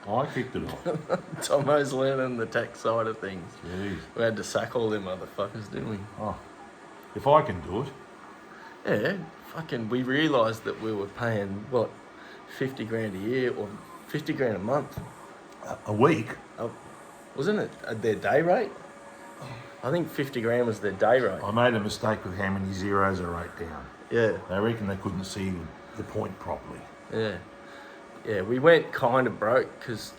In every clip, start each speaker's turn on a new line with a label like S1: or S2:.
S1: I kicked it off.
S2: Tommo's learning the tech side of things.
S1: Jeez.
S2: We had to sack all them motherfuckers, didn't we?
S1: Oh, if I can do it.
S2: Yeah, fucking, we realised that we were paying, what, 50 grand a year or 50 grand a month.
S1: A week?
S2: Wasn't it their day rate? I think 50 grand was their day rate.
S1: I made a mistake with how many zeros I wrote down.
S2: Yeah.
S1: They reckon they couldn't see the point properly.
S2: Yeah. Yeah, we went kind of broke because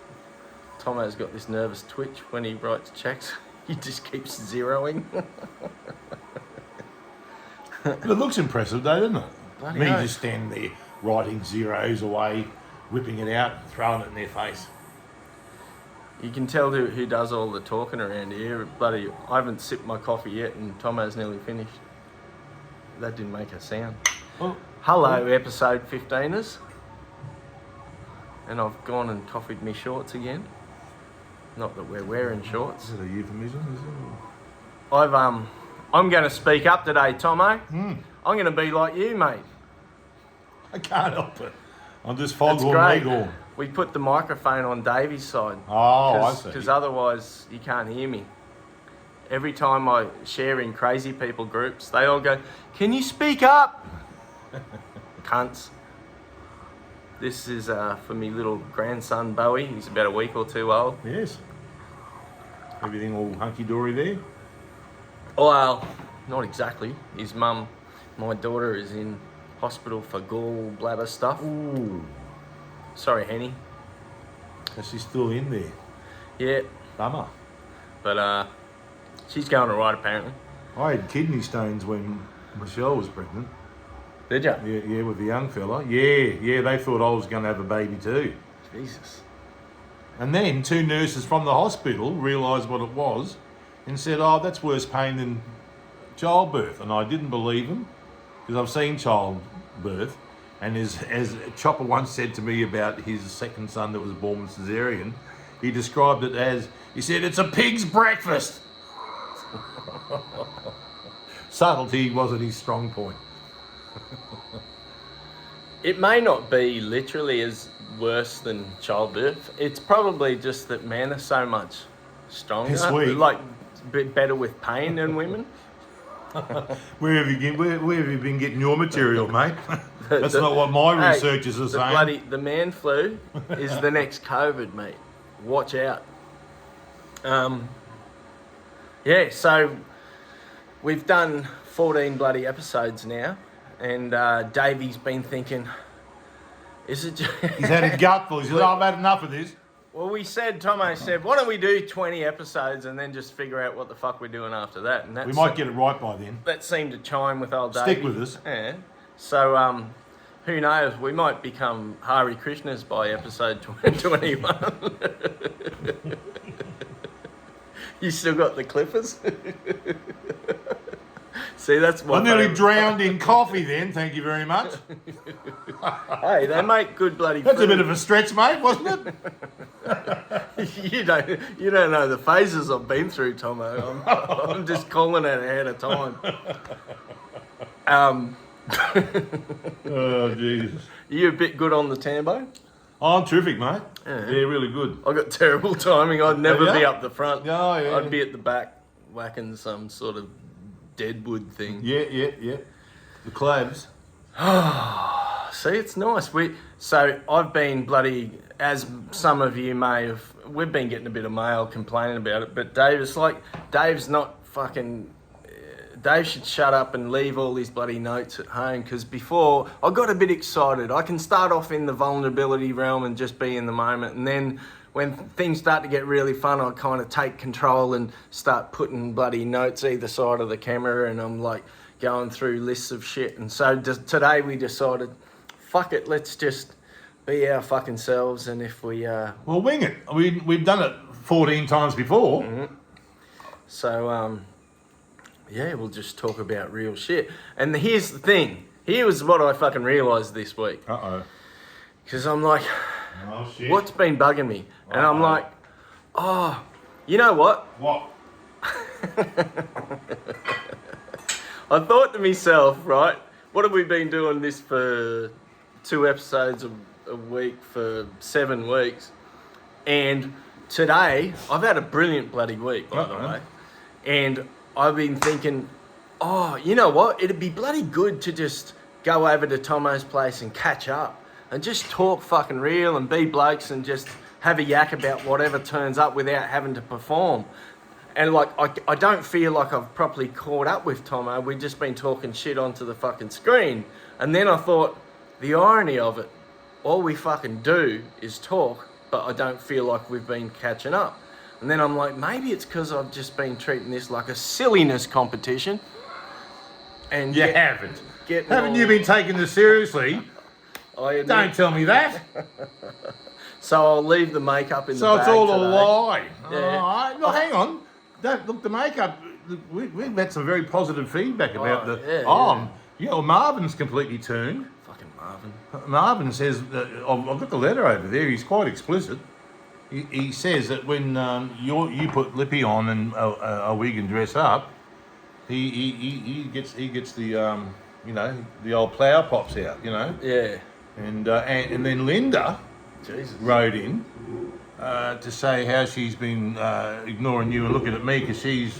S2: Tommo's got this nervous twitch when he writes checks. He just keeps zeroing.
S1: But it looks impressive though, doesn't it?
S2: Bloody
S1: Me
S2: hell.
S1: just standing there writing zeros away, whipping it out, throwing it in their face.
S2: You can tell who does all the talking around here. Bloody, I haven't sipped my coffee yet and Tommo's nearly finished. That didn't make a sound.
S1: Well,
S2: Hello, episode 15ers. And I've gone and coffeed me shorts again. Not that we're wearing shorts.
S1: is it a euphemism? Is it?
S2: I'm going to speak up today, Tommo.
S1: Mm.
S2: I'm going to be like you, mate.
S1: I can't help it. I'm just
S2: That's
S1: foghorn
S2: great.
S1: leghorn.
S2: We put the microphone on Davey's side.
S1: Oh, I see.
S2: Because otherwise you can't hear me. Every time I share in crazy people groups, they all go, "Can you speak up?" Cunts. This is for me little grandson Bowie. He's about a week or two old.
S1: Yes. Everything all hunky-dory there?
S2: Well, not exactly. His mum, my daughter, is in hospital for gallbladder stuff.
S1: Ooh.
S2: Sorry, Henny.
S1: So she's still in there.
S2: Yeah,
S1: Bummer.
S2: but she's going alright apparently.
S1: I had kidney stones when Michelle was pregnant.
S2: Did ya?
S1: Yeah, with the young fella. Yeah, they thought I was going to have a baby too.
S2: Jesus.
S1: And then 2 nurses from the hospital realised what it was and said, "Oh, that's worse pain than childbirth." And I didn't believe them because I've seen childbirth. And as Chopper once said to me about his second son that was born with cesarean, he described it as, he said, "It's a pig's breakfast." Subtlety wasn't his strong point.
S2: It may not be literally as worse than childbirth. It's probably just that men are so much stronger,
S1: This week.
S2: like a bit better with pain than women.
S1: Where have you been getting your material, mate? That's not what my researchers are saying.
S2: The man flu is the next COVID, mate. Watch out. Yeah, so we've done 14 bloody episodes now, and Davey's been thinking, is it just...
S1: He's had a gutful. He said, "I've had enough of this."
S2: Well, Tommo said, why don't we do 20 episodes and then just figure out what the fuck we're doing after that? And
S1: We might get it right by then.
S2: that seemed to chime with old Davey.
S1: Stick with us.
S2: Yeah. So, who knows? We might become Hare Krishnas by episode 21. You still got the clippers? See, that's what
S1: I nearly drowned in coffee then, thank you very much.
S2: Hey, they make good bloody
S1: That's
S2: food.
S1: a bit of a stretch, mate, wasn't it?
S2: You don't know the phases I've been through, Tommo. I'm just calling it ahead of time.
S1: Oh, Jesus.
S2: You a bit good on the Tambo?
S1: Oh, I'm terrific, mate.
S2: Yeah.
S1: Yeah, really good.
S2: I got terrible timing. I'd never
S1: Have
S2: be
S1: ya?
S2: up the front.
S1: Oh, yeah.
S2: I'd be at the back whacking some sort of deadwood thing.
S1: Yeah. The claves.
S2: See, it's nice. So I've been bloody, as some of you may have, we've been getting a bit of mail complaining about it, but Dave's not fucking, Dave should shut up and leave all his bloody notes at home, because before, I got a bit excited. I can start off in the vulnerability realm and just be in the moment, and then when things start to get really fun, I kind of take control and start putting bloody notes either side of the camera, and I'm like going through lists of shit. And so today we decided, fuck it, let's just be our fucking selves, and if we...
S1: Well, wing it. We've done it 14 times before.
S2: Mm-hmm. So, yeah, we'll just talk about real shit. And here's the thing. Here was what I fucking realised this week.
S1: Uh-oh.
S2: Because I'm like...
S1: Oh, shit.
S2: What's been bugging me? And I'm like, oh, you know what?
S1: What?
S2: I thought to myself, right, what have we been doing this for 2 episodes a week for 7 weeks? And today, I've had a brilliant bloody week, by the way. And I've been thinking, oh, you know what? It'd be bloody good to just go over to Tommo's place and catch up and just talk fucking real and be blokes and just have a yak about whatever turns up without having to perform. And like, I don't feel like I've properly caught up with Tommo. We've just been talking shit onto the fucking screen. And then I thought, the irony of it, all we fucking do is talk, but I don't feel like we've been catching up. And then I'm like, maybe it's because I've just been treating this like a silliness competition. And
S1: You haven't. Haven't
S2: all-
S1: you been taking this seriously?
S2: I admit-
S1: Don't tell me that.
S2: So I'll leave the makeup in the
S1: So
S2: bag
S1: it's all
S2: today.
S1: a lie.
S2: Yeah.
S1: All right. No, hang on. Don't look, the makeup. We've had some very positive feedback about Marvin's completely turned.
S2: Fucking Marvin.
S1: Marvin says, I've got the letter over there. He's quite explicit. He says that when you put Lippy on and a wig and dress up, he gets the the old plough pops out,
S2: Yeah.
S1: and then Linda
S2: Jesus.
S1: wrote in to say how she's been ignoring you and looking at me because she's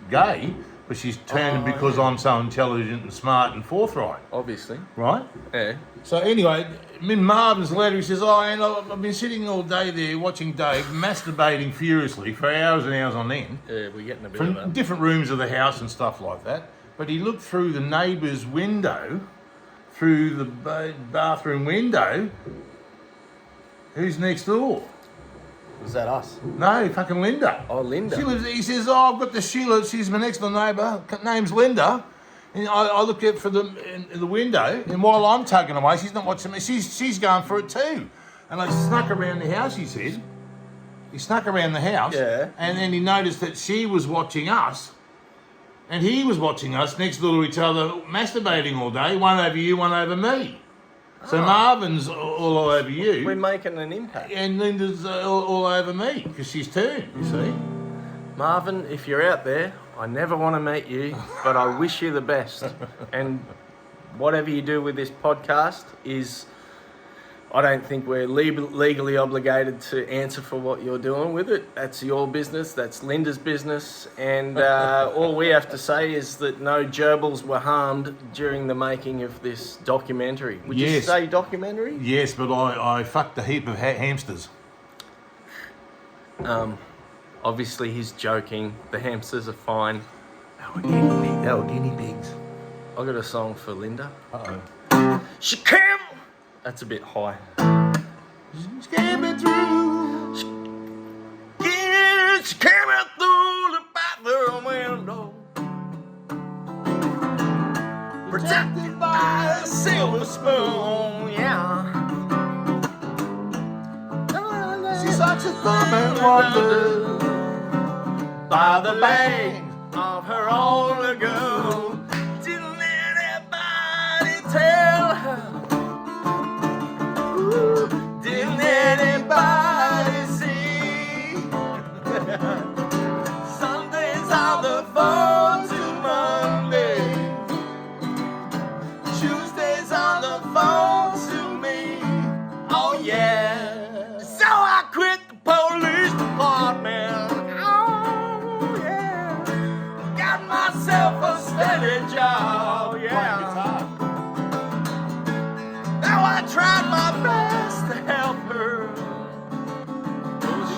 S1: gay, but she's turning because I'm so intelligent and smart and forthright,
S2: Obviously.
S1: right?
S2: Yeah.
S1: So anyway, in Marvin's letter, he says, and I've been sitting all day there watching Dave masturbating furiously for hours and hours on end
S2: Yeah, we're getting a bit
S1: from
S2: of that.
S1: different rooms of the house and stuff like that. But he looked through the neighbour's window, through the bathroom window. Who's next door?
S2: Was that us?
S1: No, fucking Linda.
S2: Oh, Linda.
S1: She lives. He says, I've got the Sheila. She's my next door neighbour. Name's Linda. And I looked out for in the window, and while I'm tugging away, she's not watching me. She's going for it too. And I snuck around the house. He said, he snuck around the house.
S2: Yeah.
S1: And then he noticed that she was watching us, and he was watching us next door to each other, masturbating all day. One over you, one over me. So Marvin's all over you.
S2: We're making an impact.
S1: And Linda's all over me because she's turned, you see.
S2: Marvin, if you're out there, I never want to meet you, but I wish you the best. And whatever you do with this podcast is, I don't think we're legally obligated to answer for what you're doing with it. That's your business. That's Linda's business. And all we have to say is that no gerbils were harmed during the making of this documentary. Would you
S1: Yes.
S2: say documentary?
S1: Yes, but I fucked a heap of hamsters.
S2: Obviously, he's joking. The hamsters are fine.
S1: They were guinea pigs.
S2: I got a song for Linda.
S1: Uh-oh.
S2: She came. That's a bit high.
S1: Scare me through.
S2: Yeah, she came out through the bathroom window, protected by a silver spoon. Yeah.
S1: She sucks a thumb and wonder
S2: By the bang of her own lagoon. Didn't anybody tell her? Didn't anybody see? Sundays on the phone to Monday. Tuesdays on the phone to me. Oh yeah. So I quit the police department. Oh yeah. Got myself a steady job. Yeah. Now I tried my best to help her.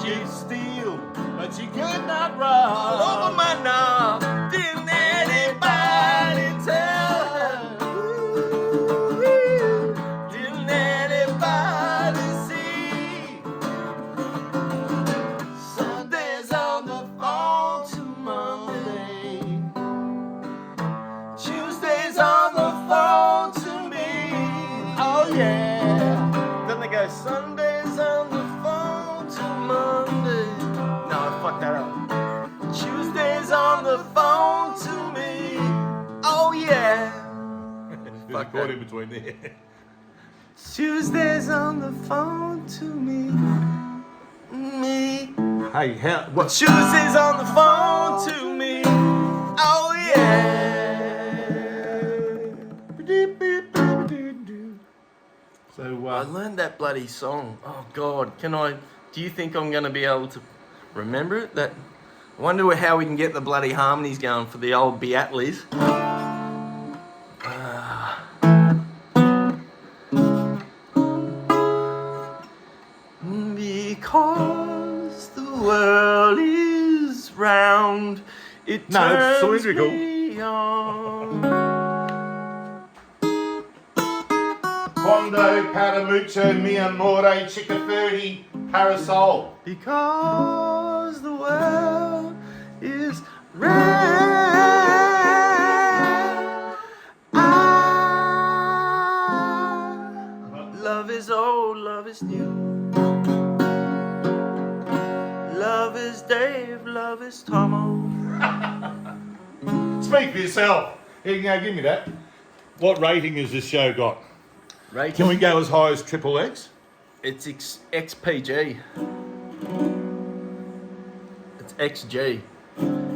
S1: She'd steal, but she could not rob.
S2: Over my knob. Didn't anybody tell her? Ooh, didn't anybody see? Sundays on the phone to Monday. Tuesdays on the phone to me. Oh yeah. Then they go Sundays on the phone to Monday. No, I fucked that up. Tuesdays on the phone to me. Oh yeah.
S1: There's a chord in between there.
S2: Tuesdays on the phone to me. Me.
S1: Hey, what?
S2: Tuesdays on the phone to me. Oh yeah.
S1: So,
S2: I learned that bloody song. Oh God, can I Do you think I'm going to be able to remember it? I wonder how we can get the bloody harmonies going for the old Beatleys. Because the world is round, it turns
S1: cylindrical.
S2: me on.
S1: Quando, Paramucho, mi amore, Chickaferty, Parasol.
S2: Because the world is round. Love is old, love is new. Love is Dave, love is Tommo.
S1: Speak for yourself. Here you go, give me that. What rating has this show got?
S2: Right?
S1: Can we go as high as triple X?
S2: It's XPG. It's XG.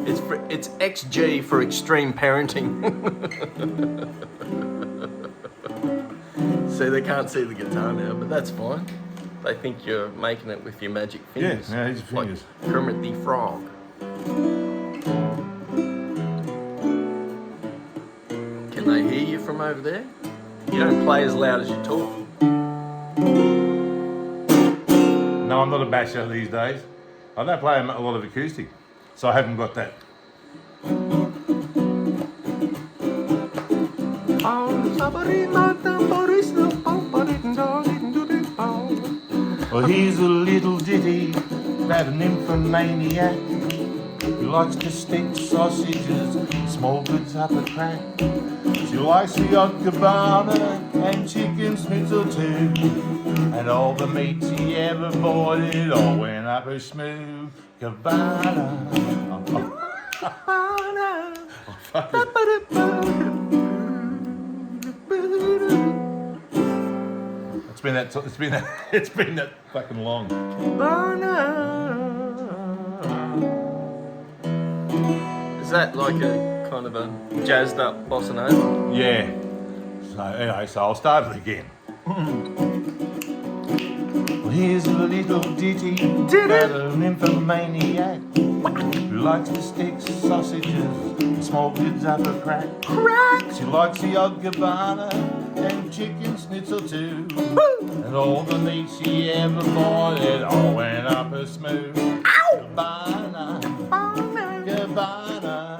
S2: It's XG for extreme parenting. See, they can't see the guitar now, but that's fine. They think you're making it with your magic fingers.
S1: Yeah, his fingers.
S2: Like Kermit the Frog. Can they hear you from over there? You don't play as loud as you talk.
S1: No, I'm not a basher these days. I don't play a lot of acoustic, so I haven't got that. Well, here's a little ditty about an nymphomaniac who likes to stick sausages, small goods up a crack. She likes the odd cabana and chicken schnitzel too, and all the meat she ever bought, it all went up her smooth cabana. It's been that fucking long.
S2: Is that like a kind of a jazzed up bossa nova?
S1: Yeah. So anyway, I'll start it again. Well, here's a little ditty about a nymphomaniac who likes to stick sausages and small goods up a crack. She likes the odd cabana and chicken schnitzel too, and all the meat she ever bought, it all went up her smooth. Cabana, cabana,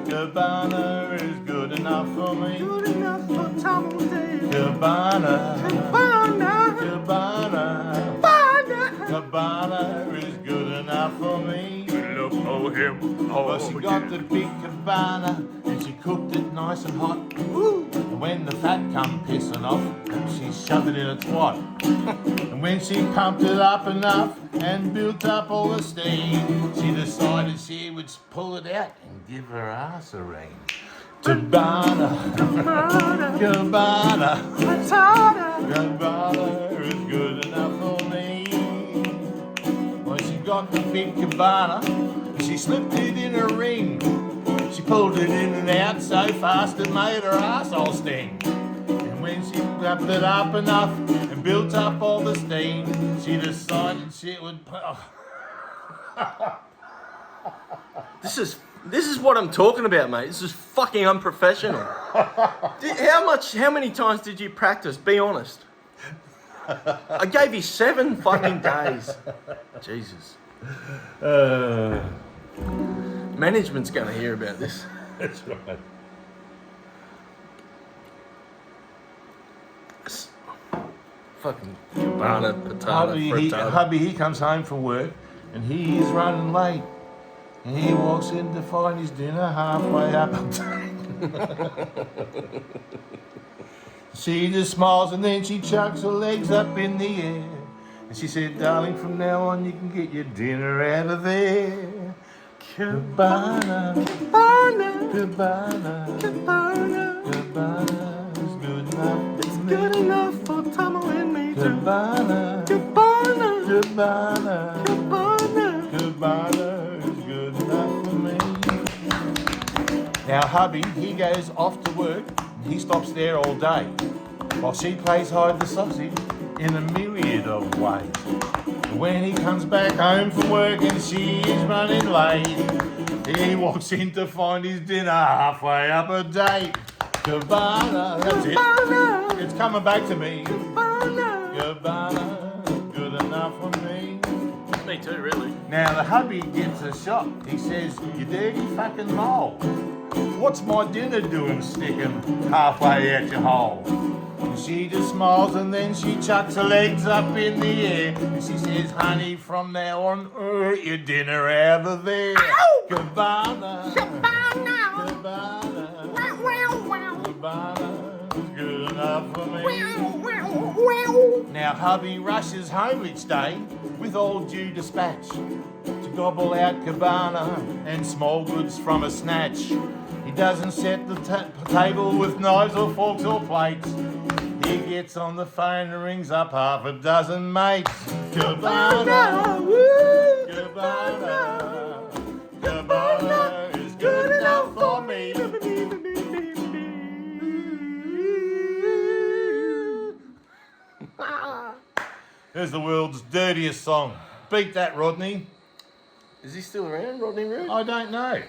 S1: cabana is good enough for me.
S2: Good enough for Tommo Dave.
S1: Cabana,
S2: Cabana,
S1: cabana,
S2: Cabana.
S1: cabana is good enough for me.
S2: Oh, him.
S1: Well, she got the big cabana and she cooked it nice and hot. And when the fat come pissing off, she shoved it in a twat. And when she pumped it up enough and built up all the steam, she decided she would pull it out and give her ass a ring. Cabana, cabana, cabana is good enough for me. Well, she got the big cabana and she slipped it in a ring. She pulled it in and out so fast it made her arsehole sting. And when she wrapped it up enough and built up all the steam, she decided she would put...
S2: This is what I'm talking about, mate. This is fucking unprofessional. How many times did you practice? Be honest. I gave you 7 fucking days. Jesus. Management's gonna hear about this.
S1: That's right.
S2: Fucking cabana, potato, frittata.
S1: Hubby, he comes home from work and he's running late. And he walks in to find his dinner halfway up a day. She just smiles and then she chucks her legs up in the air. And she said, darling, from now on you can get your dinner out of there. Cabana, cabana, cabana, cabana, cabana is good enough.
S2: It's good enough for Tommo and me too.
S1: Cabana,
S2: Cabana,
S1: cabana,
S2: cabana.
S1: cabana is good enough for me. Now hubby, he goes off to work and he stops there all day while she plays hide the sausage in a myriad of ways. When he comes back home from work and she is running late, he walks in to find his dinner halfway up a date. Cabana, that's it. It's coming back to me. Cabana, good enough for me.
S2: Me too, really.
S1: Now the hubby gets a shock. He says, "You dirty fucking mole. What's my dinner doing sticking halfway out your hole?" And she just smiles and then she chucks her legs up in the air. And she says, "Honey, from now on, your dinner out of there."
S3: Ow!
S1: Cabana.
S3: Cabana.
S1: Cabana.
S3: Wow, wow, wow.
S1: Cabana is good enough for me.
S3: Wow, wow, wow.
S1: Now hubby rushes home each day with all due dispatch to gobble out Cabana and small goods from a snatch. He doesn't set the table with knives or forks or plates. He gets on the phone and rings up half a dozen mates. Cabana, Cabana, Cabana is good enough for me. There's the world's dirtiest song. Beat that, Rodney.
S2: Is he still around, Rodney Rood?
S1: I don't know.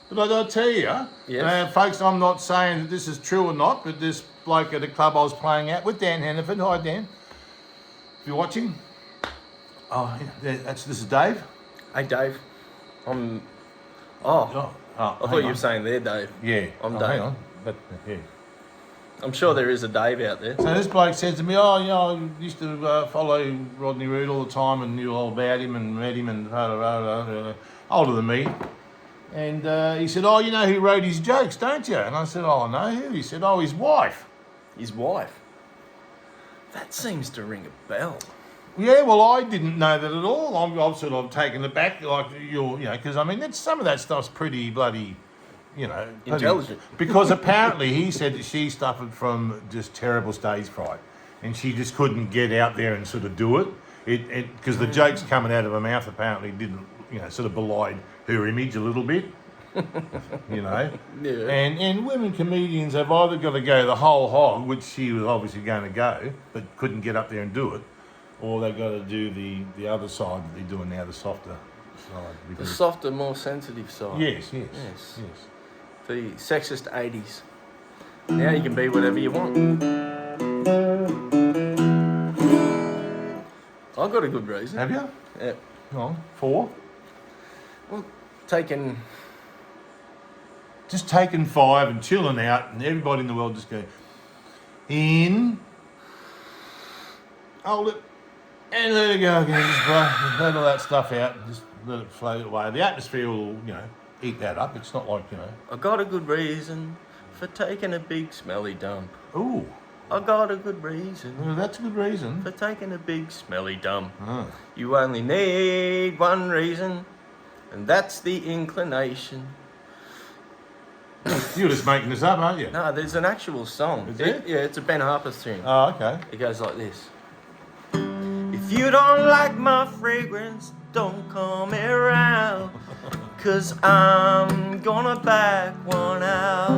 S1: But I'll tell you,
S2: Yes.
S1: folks, I'm not saying that this is true or not, but this bloke at a club I was playing at with, Dan Hannaford. Hi, Dan. If you're watching. Oh, yeah, this is Dave.
S2: Hey, Dave. I'm. Oh,
S1: Oh,
S2: I thought you were saying there, Dave.
S1: Yeah.
S2: I'm
S1: oh,
S2: Dave.
S1: Hang on. But, yeah.
S2: I'm sure there is a Dave out there.
S1: So this bloke says to me, "Oh, you know, I used to follow Rodney Rood all the time and knew all about him and met him and older than me." And he said, "Oh, you know who wrote his jokes, don't you?" And I said, "Oh, no, who?" He said, "Oh, his wife."
S2: His wife. That seems to ring a bell.
S1: Yeah, well, I didn't know that at all. I've sort of taken it back, like because I mean, some of that stuff's pretty bloody, pretty
S2: Intelligent.
S1: Because apparently he said that she suffered from just terrible stage fright, and she just couldn't get out there and sort of do it. Because the jokes coming out of her mouth apparently didn't, sort of belied her image a little bit.
S2: Yeah.
S1: And women comedians have either got to go the whole hog, which she was obviously going to go, but couldn't get up there and do it, or they've got to do the other side that they're doing now, the softer side.
S2: The
S1: because-
S2: softer, more sensitive side.
S1: Yes.
S2: The sexist 80s. Now you can be whatever you want. I've got a good reason.
S1: Have you?
S2: Yeah.
S1: No. 4?
S2: Well, taking.
S1: Just taking 5 and chilling out, and everybody in the world just go in, hold it, and let it go again. Just let all that stuff out, and just let it float away. The atmosphere will, eat that up. It's not like,
S2: I got a good reason for taking a big smelly dump.
S1: ooh,
S2: I got a good reason
S1: well, that's a good reason.
S2: for taking a big smelly dump.
S1: Oh.
S2: You only need one reason, and that's the inclination.
S1: You're just making this up, aren't you?
S2: No, there's an actual song.
S1: Is there?
S2: Yeah, it's a Ben Harper's tune.
S1: Oh, okay.
S2: It goes like this. If you don't like my fragrance, don't come around, 'cause I'm gonna back one out.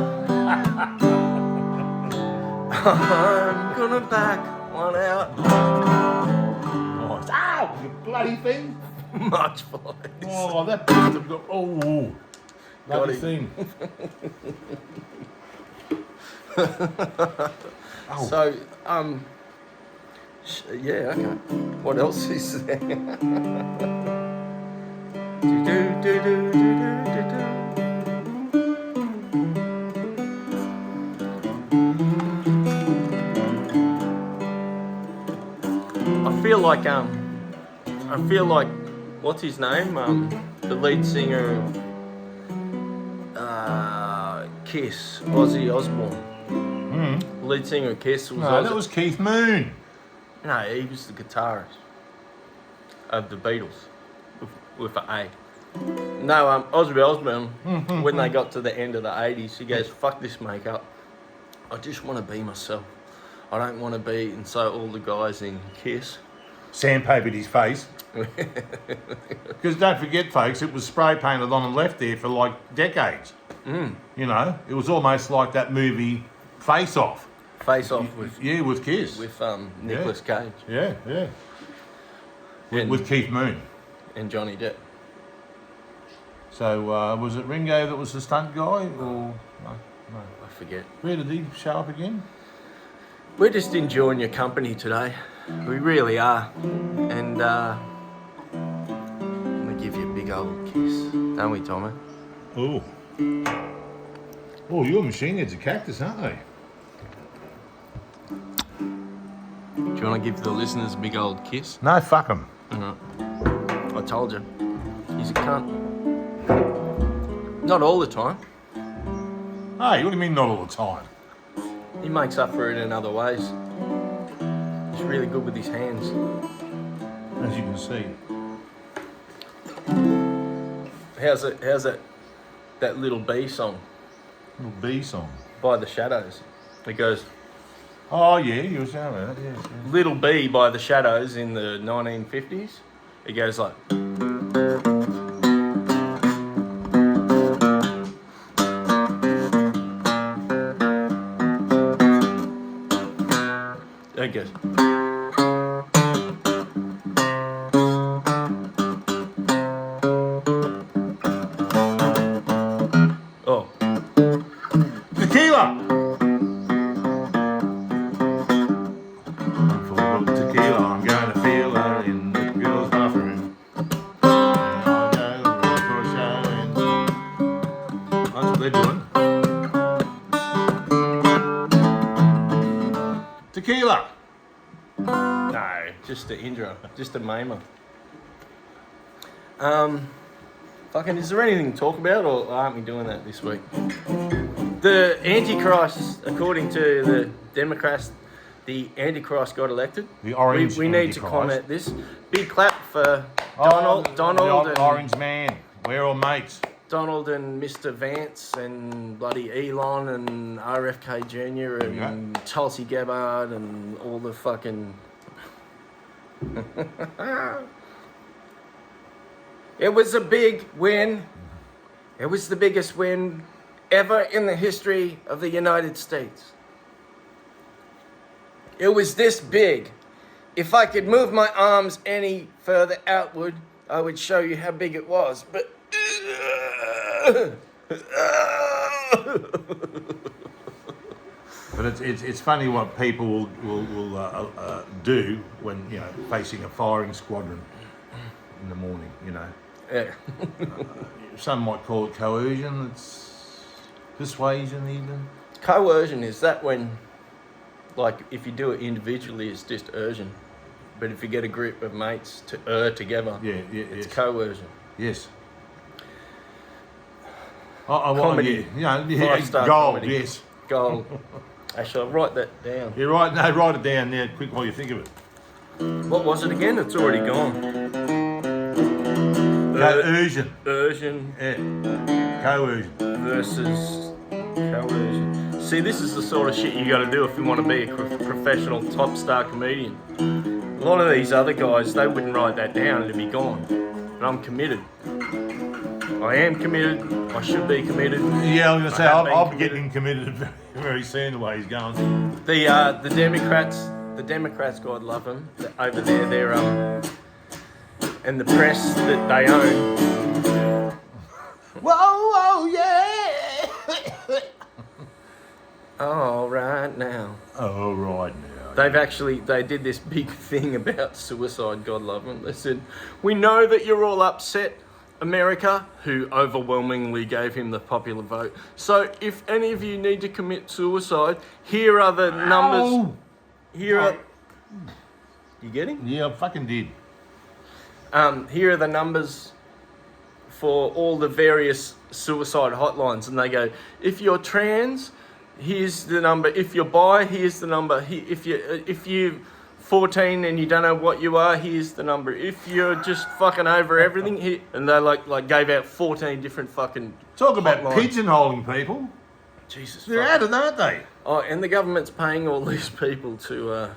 S2: I'm gonna back one out.
S1: Nice. Ow! You bloody thing.
S2: Much voice.
S1: Oh, that bastard have got. Oh,
S2: Got
S1: bloody
S2: him.
S1: thing. Oh.
S2: So, yeah, okay. What else is there? I feel like, what's his name? The lead singer of Kiss, Ozzy Osbourne. Lead singer of Kiss was
S1: No,
S2: Ozzy.
S1: that was Keith Moon.
S2: No, he was the guitarist of the Beatles, with an A. No, Ozzy Osbourne, when they got to the end of the 80s, he goes, "Fuck this makeup. I just want to be myself. I don't want to be," and so all the guys in Kiss.
S1: Sandpapered his face. Because don't forget, folks, it was spray painted on and left there for like decades. It was almost like that movie Face Off.
S2: Face Off with
S1: Yeah, with Kiss.
S2: Nicolas Cage.
S1: Yeah. with Keith Moon.
S2: and Johnny Depp.
S1: So was it Ringo that was the stunt guy, or no?
S2: I forget.
S1: Where did he show up again?
S2: We're just enjoying your company today. We really are. And I'm gonna give you a big old kiss, don't we, Tommo?
S1: Oh. Oh, your machine heads are cactus, aren't they?
S2: Do you want to give the listeners a big old kiss?
S1: No, fuck them.
S2: I told you. He's a cunt. Not all the time.
S1: Hey, what do you mean not all the time?
S2: He makes up for it in other ways. He's really good with his hands.
S1: As you can see.
S2: How's that Little B song
S1: Little bee song.
S2: by The Shadows? It goes,
S1: Oh, yeah, you were saying that, yes. Yeah.
S2: Little B by The Shadows in the 1950s. It goes like... It goes... Oh.
S1: Tequila! For a tequila, I'm gonna feel her in the girl's bathroom. I'll go for a show and... That's what they're doing. Tequila!
S2: No, just a Indra, just a Maimer. Fucking, is there anything to talk about, or aren't we doing that this week? The Antichrist, according to the Democrats, the Antichrist got elected.
S1: The orange
S2: We need to
S1: Antichrist.
S2: comment this. Big clap for Donald,
S1: the orange man. We're all mates.
S2: Donald and Mr. Vance and bloody Elon and RFK Jr. and Tulsi Gabbard and all the fucking... It was a big win. It was the biggest win ever in the history of the United States. It was this big. If I could move my arms any further outward, I would show you how big it was. But
S1: But it's funny what people will do when, you know, facing a firing squadron in the morning, you know.
S2: yeah.
S1: Some might call it coercion, it's persuasion even.
S2: Coercion, is that when, like, if you do it individually, it's just urgent. But if you get a group of mates to together,
S1: Yeah,
S2: it's
S1: yes.
S2: coercion.
S1: Yes. Well,
S2: Comedy.
S1: yeah, yeah,
S2: Five-star
S1: gold,
S2: comedy.
S1: yes.
S2: Gold. Actually, I'll write that down.
S1: You're right, no, write it down now, quick while you think of it.
S2: What was it again? It's already gone.
S1: Coercion.
S2: Urgent
S1: Yeah. Coercion.
S2: versus coercion. See, this is the sort of shit you got to do if you want to be a professional top star comedian. A lot of these other guys, they wouldn't write that down, it'd be gone. But I'm committed. I am committed. I should be committed.
S1: Yeah, I was going to say,
S2: have been
S1: I'll be
S2: committed.
S1: getting committed very, very soon the way he's going.
S2: The Democrats, God love them, over there, they're and the press that they own.
S1: Whoa, yeah!
S2: Oh, right now.
S1: Oh, right now.
S2: They did this big thing about suicide, God love them. They said, we know that you're all upset, America, who overwhelmingly gave him the popular vote. So if any of you need to commit suicide, here are the numbers.
S1: Ow!
S2: Here are... You getting?
S1: Yeah, I fucking did.
S2: Here are the numbers for all the various suicide hotlines. And they go, if you're trans, here's the number. If you're bi, here's the number. If you're 14 and you don't know what you are, here's the number. If you're just fucking over everything, and they like gave out 14 different fucking
S1: Talk about
S2: hotlines.
S1: pigeonholing people.
S2: Jesus.
S1: They're
S2: fuck.
S1: out of it, aren't they?
S2: Oh, and the government's paying all these people to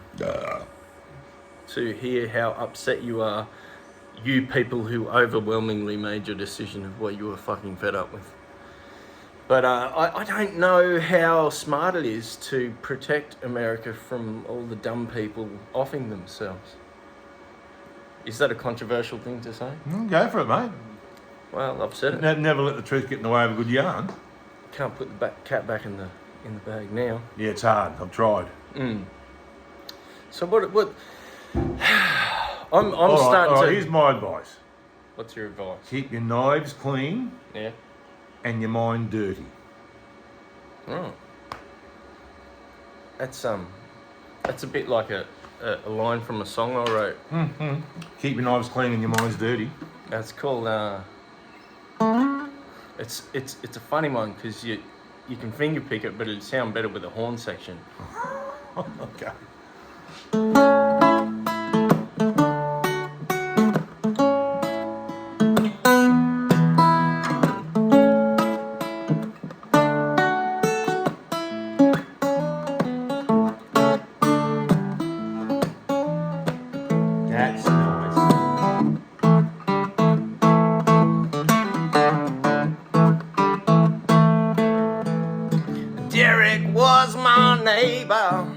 S2: hear how upset you are. You people who overwhelmingly made your decision of what you were fucking fed up with. But I don't know how smart it is to protect America from all the dumb people offing themselves. Is that a controversial thing to say?
S1: Go for it, mate.
S2: Well, I've said it.
S1: Never let the truth get in the way of a good yarn.
S2: Can't put the cat back in the bag now.
S1: Yeah, it's hard. I've tried.
S2: So what? I'm
S1: All right,
S2: starting
S1: all right,
S2: to.
S1: here's my advice.
S2: What's your advice?
S1: Keep your knives clean
S2: Yeah.
S1: and your mind dirty.
S2: Oh. That's a bit like a line from a song I wrote.
S1: Keep your knives clean and your mind's dirty.
S2: That's called. It's a funny one because you can finger pick it, but it'd sound better with a horn section.
S1: Okay. That's nice.
S2: Derek was my neighbor.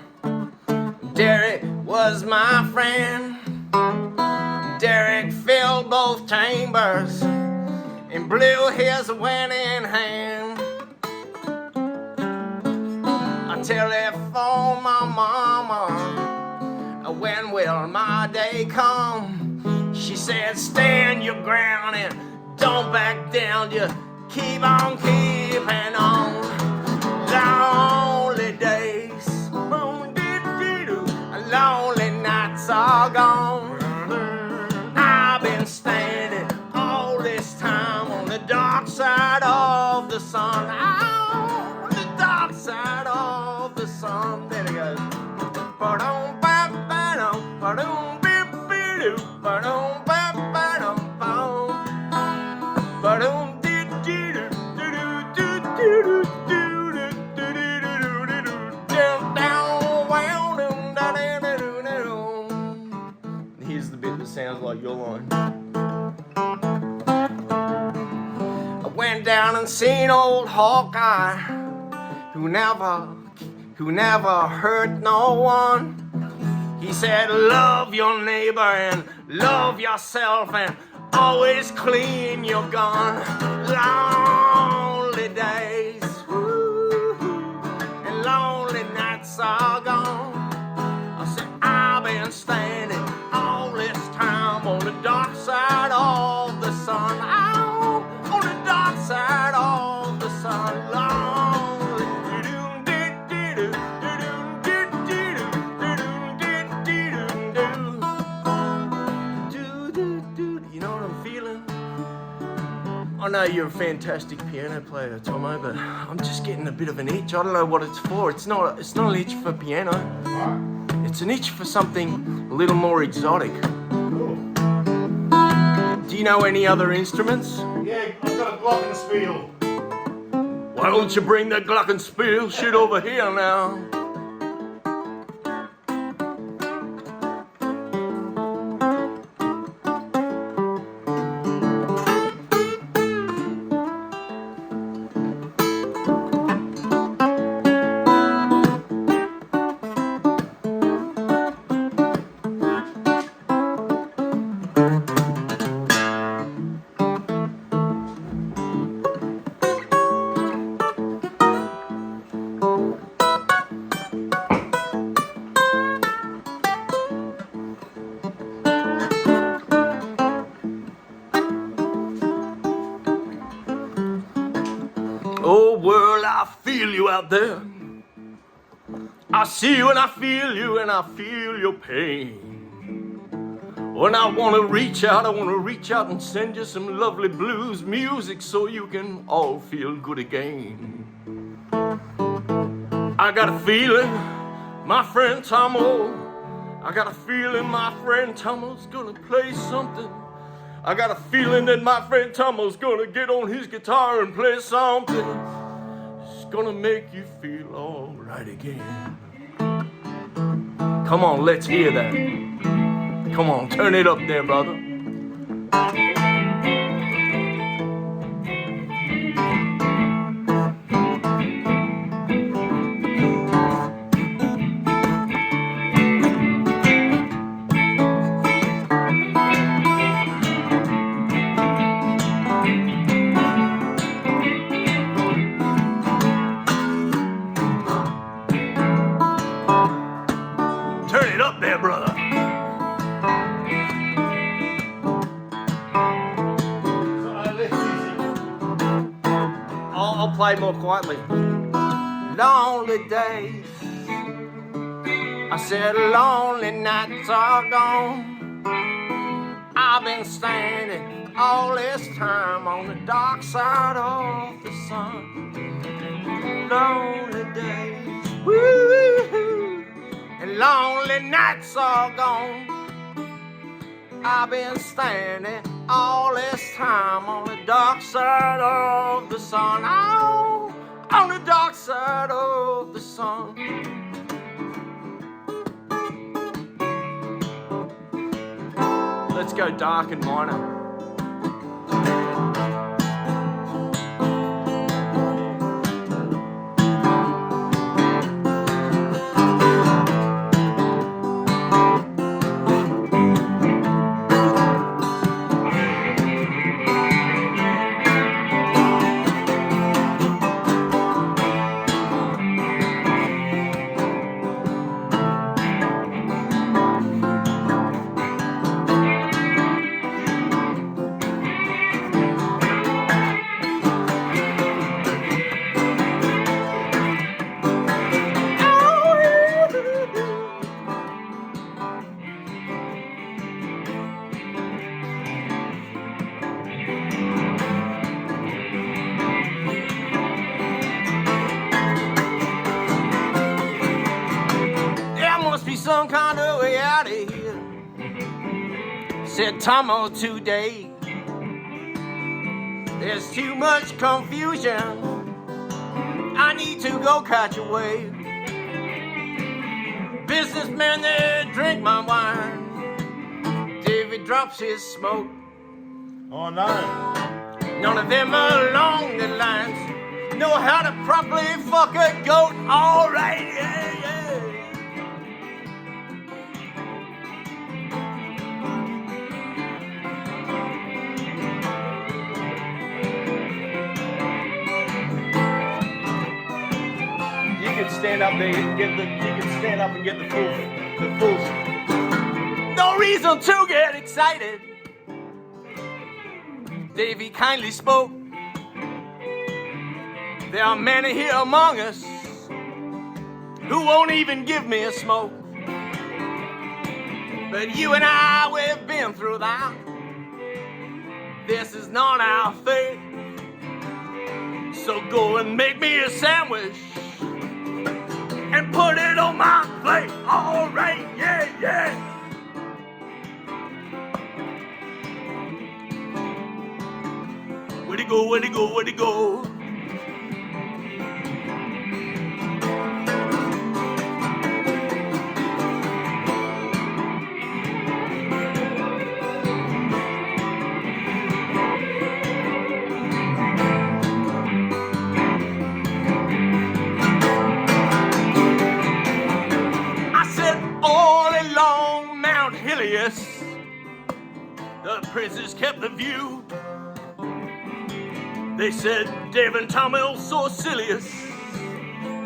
S2: Derek was my friend. Derek filled both chambers and blew his wedding hand. I telephoned my mama, when will my day come? She said, stand your ground and don't back down. You keep on keeping on. Lonely days, lonely nights are gone. I've been standing all this time on the dark side of the sun. On the dark side of the sun. Then it goes. Ba-dum, ba-ba-dum, ba-dum, bip-bidoo, ba-dum, ba-ba-dum, bum. Ba-dum, dee-dee-doo, doo-doo, doo-doo-doo, here's the bit that sounds like your line. I went down and seen old Hawkeye, who never hurt no one. He said, love your neighbor and love yourself and always clean your gun. Lonely days, and lonely nights are gone. I said, I've been standing all this time on the dark side of the sun. On the dark side of the sun. Lonely. You know what I'm feeling? I know you're a fantastic piano player, Tommo, but I'm just getting a bit of an itch. I don't know what it's for. It's not an itch for piano. It's an itch for something a little more exotic. Do you know any other instruments?
S1: Yeah, I've got a glockenspiel.
S2: Why don't you bring that glockenspiel shit over here now? Oh world, I feel you out there. I see you and I feel you and I feel your pain. When I wanna reach out and send you some lovely blues music so you can all feel good again. I got a feeling, my friend Tommo, I got a feeling my friend Tommo's gonna play something. I got a feeling that my friend Tommo's gonna get on his guitar and play something. It's gonna make you feel alright again. Come on, let's hear that. Come on, turn it up there, brother. play more quietly. Lonely days. I said lonely nights are gone. I've been standing all this time on the dark side of the sun. Lonely days, woo, and lonely nights are gone. I've been standing all this time on the dark side of the sun. Oh, on the dark side of the sun. Let's go dark and minor. Some kind of way out of here, said Tommo today. There's too much confusion. I need to go catch a wave. Businessmen, they drink my wine. David drops his smoke.
S1: Oh no.
S2: None of them along the lines know how to properly fuck a goat. All right, yeah, yeah. Stand up there and get the. You can stand up and get the full. No reason to get excited. Davy kindly spoke. There are many here among us who won't even give me a smoke. But you and I, we've been through that. This is not our fate. So go and make me a sandwich and put it on my plate. All right, yeah, yeah. Where'd he go, where'd he go, where'd he go? The princes kept the view. They said, Dave and Tommo so serious.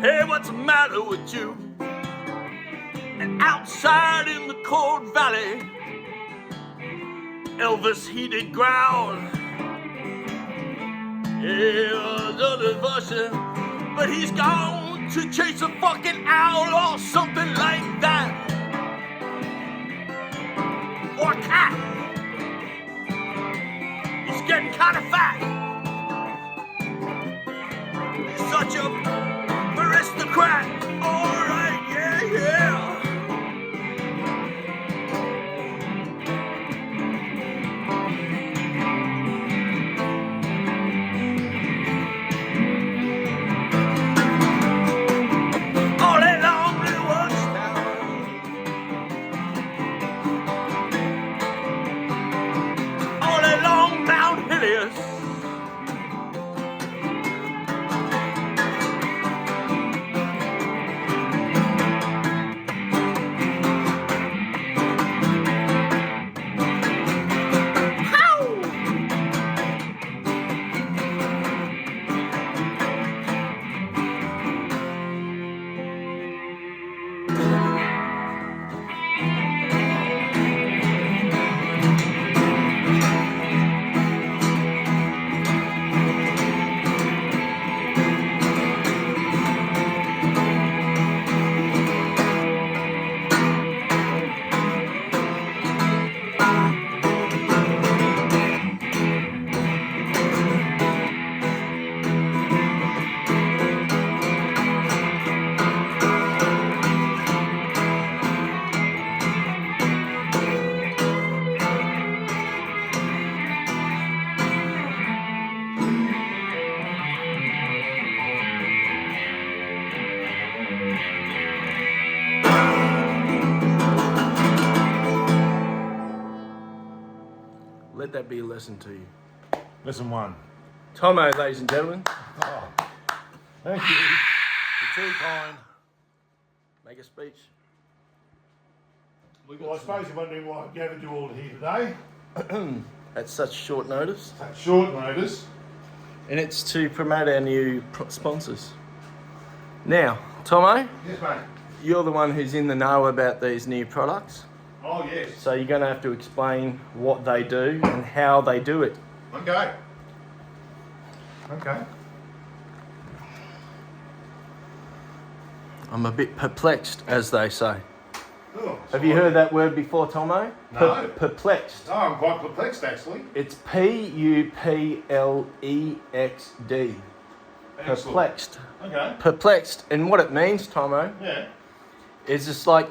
S2: Hey, what's the matter with you? And outside in the cold valley, Elvis, he did growl. Yeah, another version, but he's gone to chase a fucking owl or something like that. Or a cat. He's getting kind of fat. He's such a aristocrat. All right, yeah, yeah. All day long, Blue Watchtower. All day long, Mount Helios. Let that be a lesson to you.
S1: Lesson 1.
S2: Tommo, ladies and gentlemen.
S1: Oh, thank you. You're too kind.
S2: Make a speech.
S1: Well, I suppose you're wondering why I gathered you all here today.
S2: At such short notice.
S1: At short notice.
S2: And it's to promote our new sponsors. Now, Tommo,
S1: Yes, mate.
S2: you're the one who's in the know about these new products.
S1: Oh, yes.
S2: So you're going to have to explain what they do and how they do it.
S1: Okay. Okay.
S2: I'm a bit perplexed, as they say.
S1: Oh,
S2: Have you heard that word before, Tommo?
S1: No.
S2: Perplexed.
S1: No, I'm quite perplexed, actually.
S2: It's Puplexed.
S1: Excellent.
S2: Perplexed.
S1: Okay.
S2: Perplexed. And what it means, Tommo,
S1: Yeah.
S2: is just like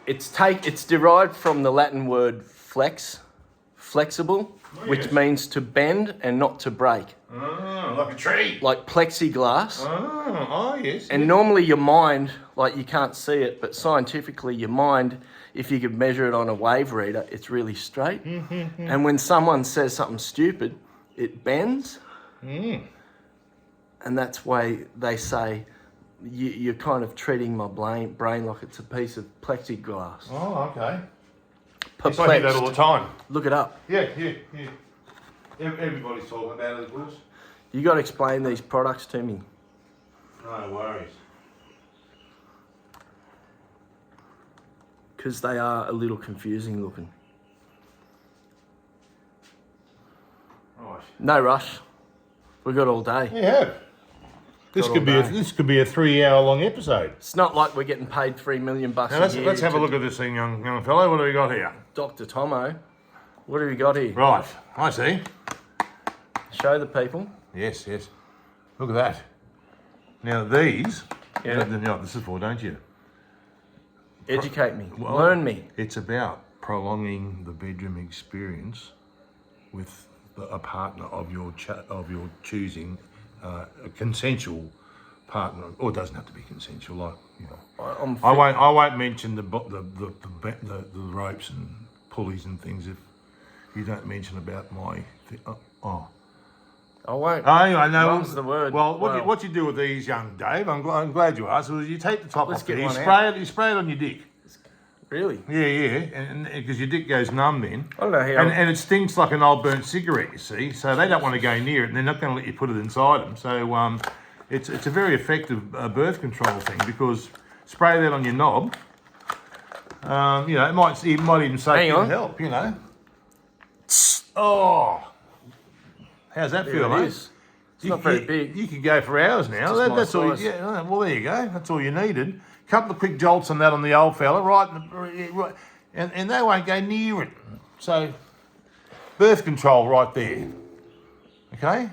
S2: it's derived from the Latin word flexible,
S1: Oh,
S2: which
S1: yes.
S2: means to bend and not to break,
S1: Oh, like a tree.
S2: like plexiglass.
S1: Oh, yes.
S2: And normally your mind, like you can't see it, but scientifically your mind, if you could measure it on a wave reader, it's really straight. And when someone says something stupid, it bends. And that's why they say you're kind of treating my brain like it's a piece of plexiglass.
S1: Oh, okay. Yes, I hear that all the time.
S2: Look it up.
S1: Yeah. Everybody's talking about it, of course.
S2: You got to explain these products to me.
S1: No worries.
S2: Because they are a little confusing looking.
S1: Right.
S2: No rush. We've got all day.
S1: Yeah. This
S2: Got
S1: could
S2: all
S1: be
S2: day.
S1: this could be a 3-hour-long episode.
S2: It's not like we're getting paid $3 million
S1: Now
S2: a
S1: let's
S2: year.
S1: have a
S2: to
S1: look at this thing, young fellow. What do we got here?
S2: Dr. Tommo. What have we got here?
S1: Right. I see.
S2: Show the people.
S1: Yes. Look at that. Now these.
S2: Yeah.
S1: You know what this is for, don't you?
S2: Educate me.
S1: Well,
S2: Learn me.
S1: It's about prolonging the bedroom experience with a partner of your choosing, a consensual partner, or it doesn't have to be consensual. Like I won't mention the ropes and pulleys and things if you don't mention about my.
S2: I won't.
S1: I know.
S2: Mum's the word.
S1: Well,
S2: Well.
S1: what you do with these, young Dave? I'm glad you asked. Was you take the top
S2: Let's
S1: off
S2: get
S1: there, you
S2: one
S1: spray it on your dick.
S2: Really?
S1: Yeah, and because your dick goes numb then.
S2: I don't know how.
S1: And it stinks like an old burnt cigarette, you see. So they don't want to go near it, and they're not going to let you put it inside them. So it's a very effective birth control thing because spray that on your knob. It might even say
S2: Hang
S1: it
S2: on.
S1: can help. Oh, how's that
S2: There
S1: feel,
S2: it
S1: mate?
S2: is. It's not very big.
S1: You could go for hours now.
S2: just my
S1: That's all.
S2: size.
S1: Yeah. Well, there you go. That's all you needed. Couple of quick jolts on that on the old fella, right? And they won't go near it. So, birth control right there. Okay.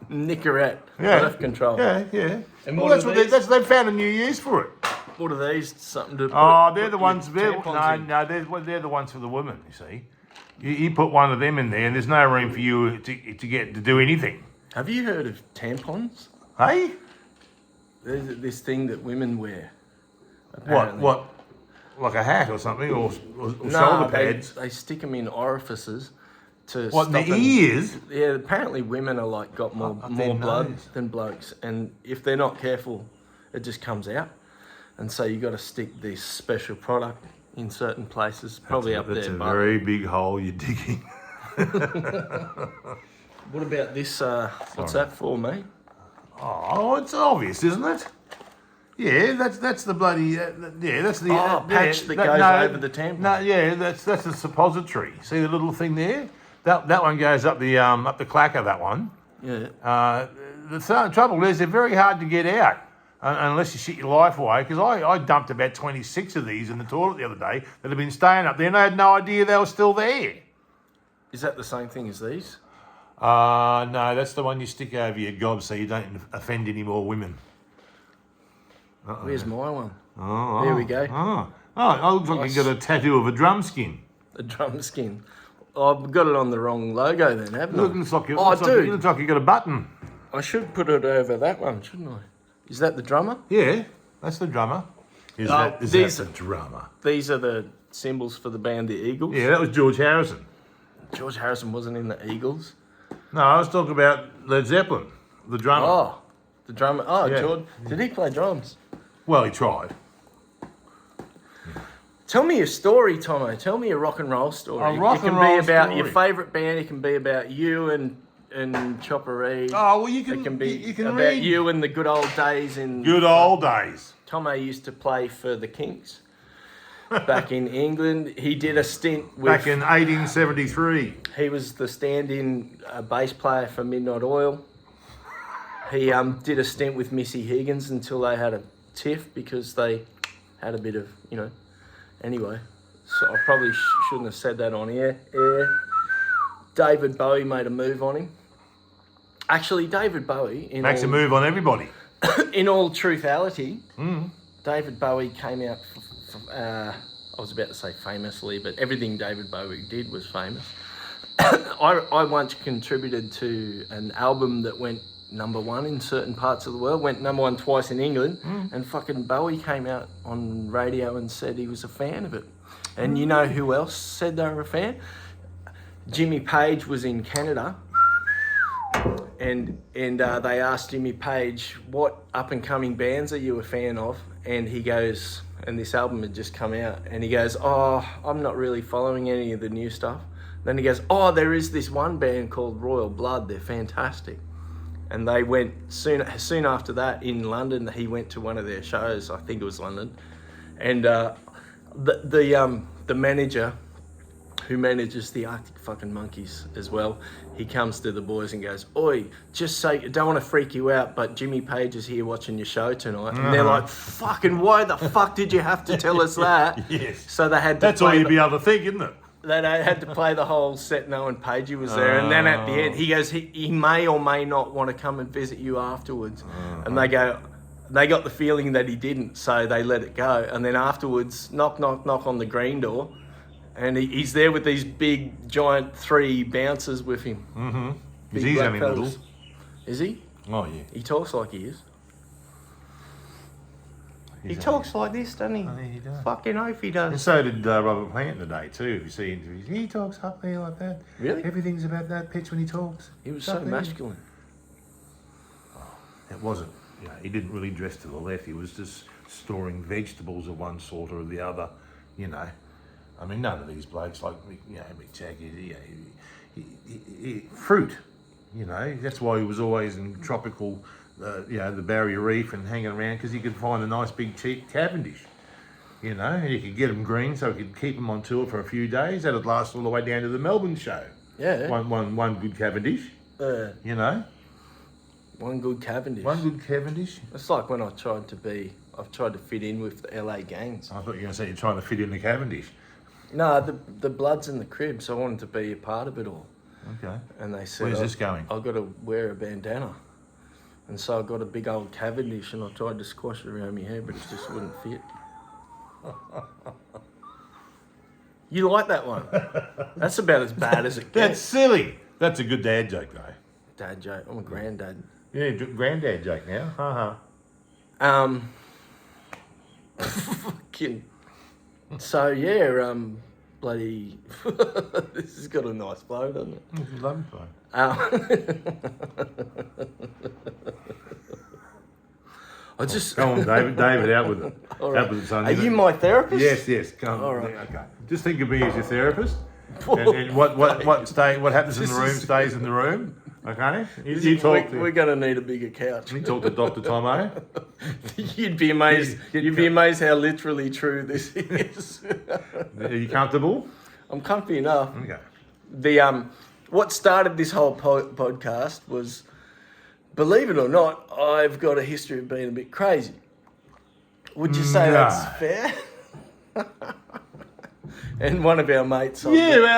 S2: Nicorette.
S1: Yeah.
S2: Birth control.
S1: Yeah.
S2: And
S1: Well,
S2: what are these?
S1: they've found a new use for it.
S2: What are these? Something to put,
S1: Oh, they're
S2: put
S1: the
S2: your
S1: ones.
S2: tampons in?
S1: They're the ones for the women. You see, you put one of them in there, and there's no room for you to get to do anything.
S2: Have you heard of tampons?
S1: Hey,
S2: There's this thing that women wear. Apparently.
S1: what? Like a hat or something, or
S2: No,
S1: shoulder pads?
S2: They stick them in orifices to
S1: What, in
S2: stop
S1: the
S2: them.
S1: ears?
S2: Yeah, apparently women are like got more
S1: Up their
S2: blood
S1: nose.
S2: than blokes, and if they're not careful, it just comes out. And so you got to stick this special product in certain places, probably up
S1: That's
S2: there.
S1: a
S2: but-
S1: very big hole you're digging.
S2: What about this? What's that for, mate?
S1: Oh, it's obvious, isn't it? Yeah, that's the bloody that's the
S2: patch that goes over the tampon.
S1: No, yeah, that's the suppository. See the little thing there? That one goes up the clacker. That one.
S2: Yeah.
S1: The trouble is they're very hard to get out unless you shit your life away. Because I dumped about 26 of these in the toilet the other day that had been staying up there, and I had no idea they were still there.
S2: Is that the same thing as these?
S1: No, that's the one you stick over your gob so you don't offend any more women.
S2: Where's my one?
S1: Oh,
S2: There we go.
S1: it looks like you got a tattoo of a drum skin.
S2: A drum skin. I've got it on the wrong logo then, haven't I?
S1: Looks like you.
S2: Oh, dude.
S1: Looks like you got a button.
S2: I should put it over that one, shouldn't I? Is that the drummer?
S1: Yeah, that's the drummer. Is
S2: Oh,
S1: that
S2: these-
S1: the drummer?
S2: These are the symbols for the band, the Eagles.
S1: Yeah, that was George Harrison.
S2: George Harrison wasn't in the Eagles.
S1: No, I was talking about Led Zeppelin, the drummer.
S2: Oh, the drummer. Oh,
S1: Yeah.
S2: George. Did he play drums?
S1: Well, he tried.
S2: Tell me a story, Tommo. Tell me a rock and roll story.
S1: A rock
S2: it can
S1: and roll
S2: be about
S1: story.
S2: your favourite band. It can be about you and Chopper Reed.
S1: Oh, well, you can.
S2: It can be
S1: you can
S2: about
S1: read.
S2: you and the good old days in.
S1: Good old days.
S2: Tommo used to play for the Kings back in England. He did a stint with.
S1: Back in 1873.
S2: He was the stand-in bass player for Midnight Oil. He did a stint with Missy Higgins until they had a tiff because they had a bit of, Anyway, so I probably shouldn't have said that on air. David Bowie made a move on him. Actually, David Bowie...
S1: Makes a move on everybody.
S2: In all truthality, David Bowie came out... I was about to say famously, but everything David Bowie did was famous. I once contributed to an album that went number one in certain parts of the world, went number one twice in England, and fucking Bowie came out on radio and said he was a fan of it. And you know who else said they were a fan? Jimmy Page was in Canada, and they asked Jimmy Page, what up-and-coming bands are you a fan of? And he goes, and this album had just come out, and he goes, oh, I'm not really following any of the new stuff. Then he goes, oh, there is this one band called Royal Blood, they're fantastic. And they went soon after that in London. He went to one of their shows. I think it was London, and the manager who manages the Arctic fucking Monkeys as well. He comes to the boys and goes, "Oi, just say, don't want to freak you out, but Jimmy Page is here watching your show tonight." And they're like, "Fucking, why the fuck did you have to tell us that?"
S1: Yes.
S2: So they had to.
S1: That's all you'd be able to think, isn't it?
S2: They had to play the whole set knowing Pagey was there. And then at the end, he goes, he may or may not want to come and visit you afterwards. And they got the feeling that he didn't, so they let it go. And then afterwards, knock, knock, knock on the green door. And he's there with these big, giant 3 bouncers with him.
S1: Mm-hmm.
S2: Big
S1: He's
S2: black
S1: only
S2: fellas.
S1: little.
S2: Is he?
S1: Oh, yeah.
S2: He talks like he is. He
S1: He's
S2: talks like this, doesn't he?
S1: I think he does.
S2: Fucking oath he
S1: And
S2: does.
S1: so did Robert Plant today too. If you see interviews, he talks up there like that.
S2: Really?
S1: Everything's about that pitch when he talks.
S2: He was
S1: It's
S2: so
S1: up there.
S2: masculine.
S1: It wasn't. He didn't really dress to the left. He was just storing vegetables of one sort or the other. I mean, none of these blokes like Mick Jagger. Fruit. That's why he was always in tropical. The Barrier Reef and hanging around because he could find a nice big cheap Cavendish, and you could get them green so he could keep them on tour for a few days. That'd last all the way down to the Melbourne show.
S2: Yeah.
S1: One good Cavendish,
S2: One good Cavendish.
S1: one good Cavendish.
S2: It's like when I've tried to fit in with the LA gangs.
S1: I thought you were going to say you're trying to fit in the Cavendish.
S2: No, the Bloods and the Cribs, I wanted to be a part of it all.
S1: Okay.
S2: And they said,
S1: Where's this going?
S2: I've got to wear a bandana. And so I got a big old Cavendish and I tried to squash it around my hair, but it just wouldn't fit. You like that one? That's about as bad as it
S1: That's
S2: gets.
S1: silly. That's a good dad joke, though.
S2: Dad joke. I'm a granddad.
S1: Yeah, granddad joke now. Ha
S2: Fucking. So yeah, bloody. This has got a nice flow, doesn't it?
S1: Love it,
S2: I just.
S1: Go on, David. David, out with it.
S2: All right.
S1: Out with it, son.
S2: Are you my therapist?
S1: Yes. Come on.
S2: All right.
S1: Yeah, okay. Just think of me as your therapist, and what happens in the room stays in the room. Okay. You talk.
S2: We're going to need a bigger couch.
S1: You talk to Dr. Tommo.
S2: You'd be amazed. You'd be amazed how literally true this is.
S1: Are you comfortable?
S2: I'm comfy enough.
S1: Okay.
S2: The what started this whole podcast was, believe it or not, I've got a history of being a bit crazy. Would you say
S1: No.
S2: that's fair? And one of our mates,
S1: Our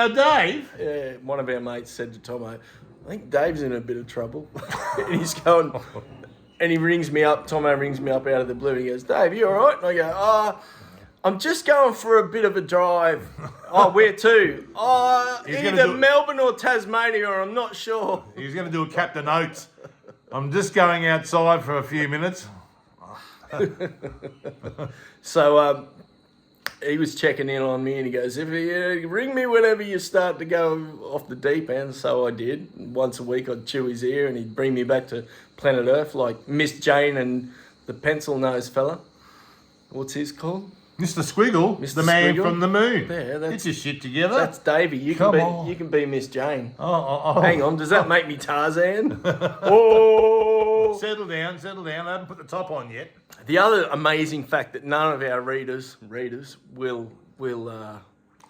S1: Dave.
S2: yeah, one of our mates said to Tommo, I think Dave's in a bit of trouble. And he's going, and he rings me up, Tommo rings me up out of the blue, and he goes, Dave, you all right? And I go, I'm just going for a bit of a drive. Oh, where to?
S1: He's gonna
S2: Either
S1: do it.
S2: Melbourne or Tasmania, or I'm not sure.
S1: He's going to do a Captain Oates. I'm just going outside for a few minutes.
S2: So he was checking in on me and he goes, if you ring me whenever you start to go off the deep end. So I did. Once a week I'd chew his ear and he'd bring me back to planet Earth like Miss Jane and the pencil nose fella. What's his called?
S1: Mr. Squiggle,
S2: Mr.
S1: the man
S2: Squiggle?
S1: from the moon.
S2: Yeah, that's-
S1: Get your shit together.
S2: That's Davey. You
S1: Come
S2: can
S1: on.
S2: be. You can be Miss Jane.
S1: Oh.
S2: Hang on. Does that make me Tarzan? Oh.
S1: Settle down. I haven't put the top on yet.
S2: The other amazing fact that none of our readers will
S1: They're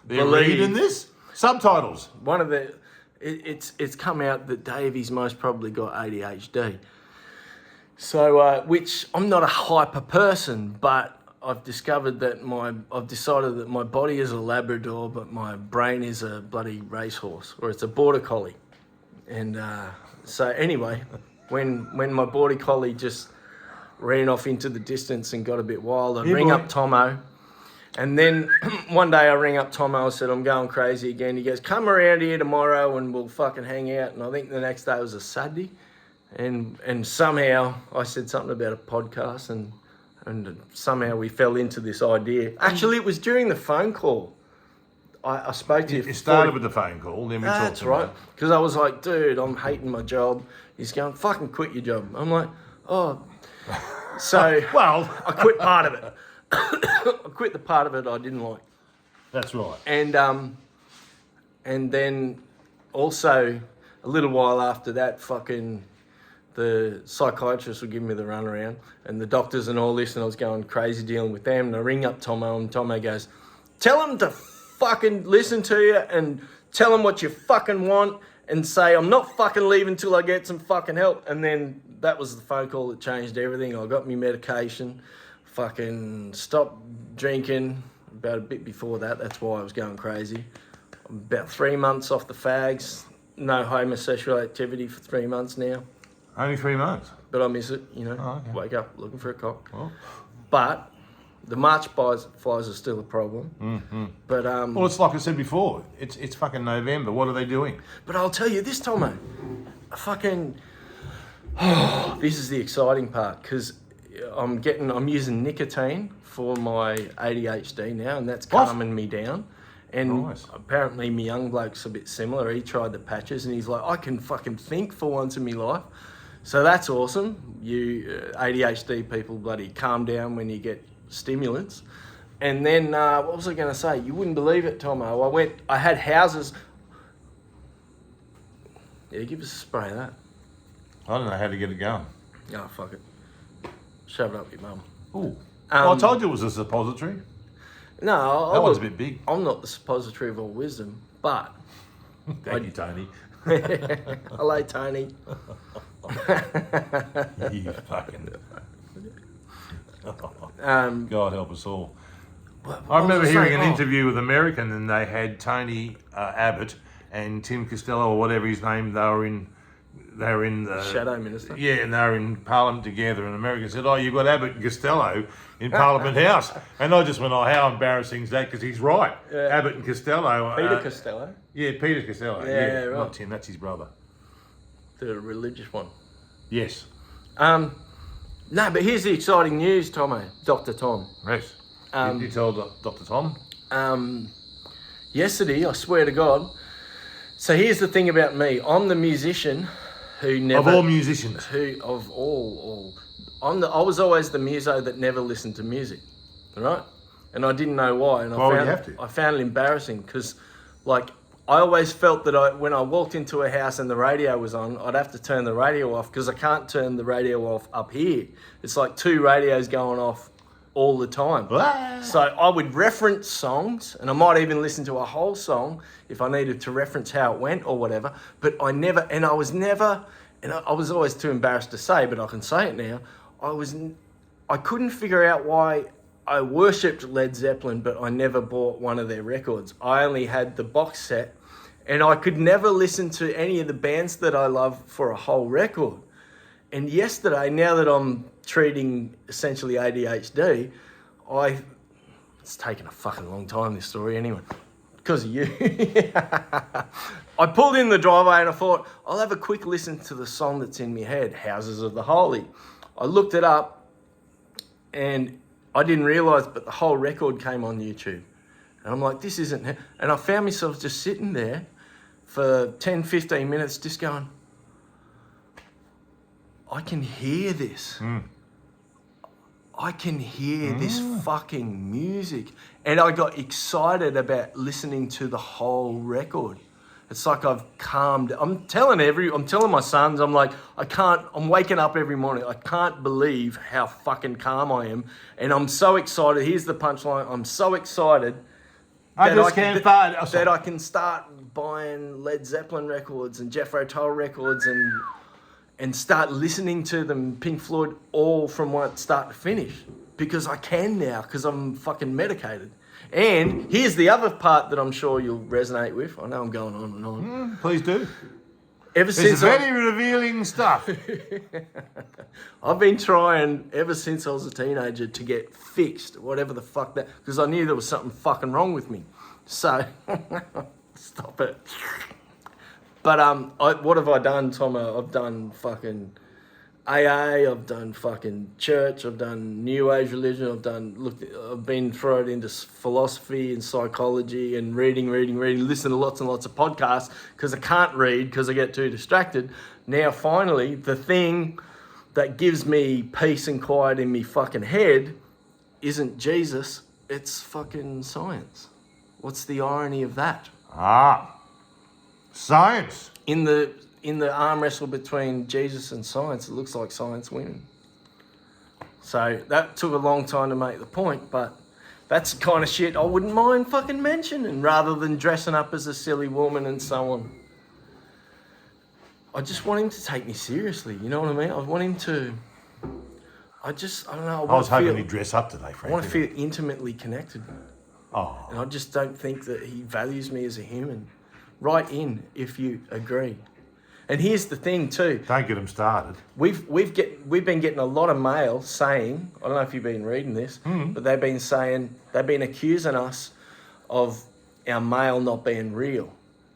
S2: believe.
S1: reading this? Subtitles.
S2: One of the, it's come out that Davey's most probably got ADHD. So, which I'm not a hyper person, but I've decided that my body is a Labrador, but my brain is a bloody racehorse, or it's a border collie. And so anyway, when my border collie just ran off into the distance and got a bit wild, I'd ring up Tommo. And then one day I ring up Tommo, I said, I'm going crazy again. He goes, come around here tomorrow and we'll fucking hang out. And I think the next day was a Saturday. And somehow I said something about a podcast and somehow we fell into this idea. Actually, it was during the phone call. I spoke to you.
S1: It started with the phone call, then we talked
S2: That's right. Because I was like, dude, I'm hating my job. He's going, fucking quit your job. I'm like, oh. So
S1: Well,
S2: I quit part of it. I quit the part of it I didn't like.
S1: that's right.
S2: And then also a little while after that, fucking the psychiatrist would give me the runaround and the doctors and all this, and I was going crazy dealing with them. And I ring up Tommo and Tommo goes, tell him to fucking listen to you and tell him what you fucking want and say, I'm not fucking leaving till I get some fucking help. And then that was the phone call that changed everything. I got me medication, fucking stopped drinking about a bit before that. That's why I was going crazy. I'm about 3 months off the fags, no homosexual activity for 3 months now.
S1: Only 3 months.
S2: But I miss it, you know.
S1: Oh, okay.
S2: Wake up looking for a cock.
S1: Well.
S2: But the March flies are still a problem.
S1: Mm-hmm.
S2: But
S1: Well, it's like I said before. It's fucking November. What are they doing?
S2: But I'll tell you this, Tommo. This is the exciting part because I'm using nicotine for my ADHD now, and that's
S1: What?
S2: calming me down. And
S1: Nice.
S2: apparently my young bloke's a bit similar. He tried the patches and he's like, I can fucking think for once in my life. So that's awesome. You ADHD people bloody calm down when you get stimulants. And then, what was I going to say? You wouldn't believe it, Tommo. I had houses. Yeah, give us a spray of that.
S1: I don't know how to get it going.
S2: Oh, fuck it. Shove it up your mum.
S1: Ooh. I told you it was a suppository.
S2: No,
S1: That one's a bit big.
S2: I'm not the suppository of all wisdom, but...
S1: Thank you, Tony.
S2: Hello, Tony.
S1: You fucking...
S2: Um,
S1: God help us all.
S2: what
S1: I remember
S2: was
S1: hearing
S2: saying?
S1: an interview with American, and they had Tony Abbott and Tim Costello, or whatever his name. They were in the
S2: Shadow Minister.
S1: Yeah, and they were in Parliament together. And America said, "Oh, you've got Abbott and Costello in Parliament House." And I just went, "Oh, how embarrassing is that?" Because he's right.
S2: Yeah.
S1: Abbott and Costello.
S2: Peter Costello,
S1: Yeah, Peter Costello.
S2: Yeah, right.
S1: Not Tim. That's his brother.
S2: the religious one.
S1: Yes.
S2: No, but here's the exciting news, Tommo. Dr. Tom.
S1: Yes. Did you tell Dr. Tom?
S2: Yesterday, I swear to God. So here's the thing about me. I'm the musician who never...
S1: Of all musicians.
S2: I was always the muso that never listened to music, right? And I didn't know why. And
S1: Why would you have to?
S2: I found it embarrassing because, like, I always felt that when I walked into a house and the radio was on, I'd have to turn the radio off because I can't turn the radio off up here. It's like 2 radios going off all the time.
S1: Ah.
S2: So I would reference songs, and I might even listen to a whole song if I needed to reference how it went or whatever. But I was always too embarrassed to say, but I can say it now. I couldn't figure out why I worshipped Led Zeppelin, but I never bought one of their records. I only had the box set, and I could never listen to any of the bands that I love for a whole record. And yesterday, now that I'm treating essentially ADHD, it's taken a fucking long time, this story anyway, because of you. I pulled in the driveway and I thought, I'll have a quick listen to the song that's in my head, Houses of the Holy. I looked it up. And I didn't realise, but the whole record came on YouTube. And I'm like, this isn't... And I found myself just sitting there for 10, 15 minutes just going, I can hear this. I can hear this fucking music. And I got excited about listening to the whole record. It's like I've calmed. I'm telling my sons, I'm like, I'm waking up every morning. I can't believe how fucking calm I am. And I'm so excited. Here's the punchline. I'm so excited that I can start buying Led Zeppelin records and Jethro Tull records and start listening to them, Pink Floyd, all from start to finish. Because I can now, because I'm fucking medicated. And here's the other part that I'm sure you'll resonate with. I know I'm going on and on.
S1: Please do.
S2: It's
S1: very revealing stuff.
S2: I've been trying ever since I was a teenager to get fixed, whatever the fuck that, because I knew there was something fucking wrong with me. So, stop it. But what have I done, Tommo? I've done fucking AA, I've done fucking church, I've done New Age religion, I've been thrown into philosophy and psychology and reading, listen to lots and lots of podcasts because I can't read because I get too distracted. Now, finally, the thing that gives me peace and quiet in me fucking head isn't Jesus, it's fucking science. What's the irony of that?
S1: Science.
S2: In the arm wrestle between Jesus and science, it looks like science winning. So that took a long time to make the point, but that's the kind of shit I wouldn't mind fucking mentioning rather than dressing up as a silly woman and so on. I just want him to take me seriously, you know what I mean? I want him to... I don't know.
S1: I was hoping he'd dress up today, frankly.
S2: I want to feel intimately connected.
S1: Oh.
S2: And I just don't think that he values me as a human. Write in if you agree. And here's the thing too.
S1: Don't get them started.
S2: We've been getting a lot of mail saying, I don't know if you've been reading this, but they've been accusing us of our mail not being real.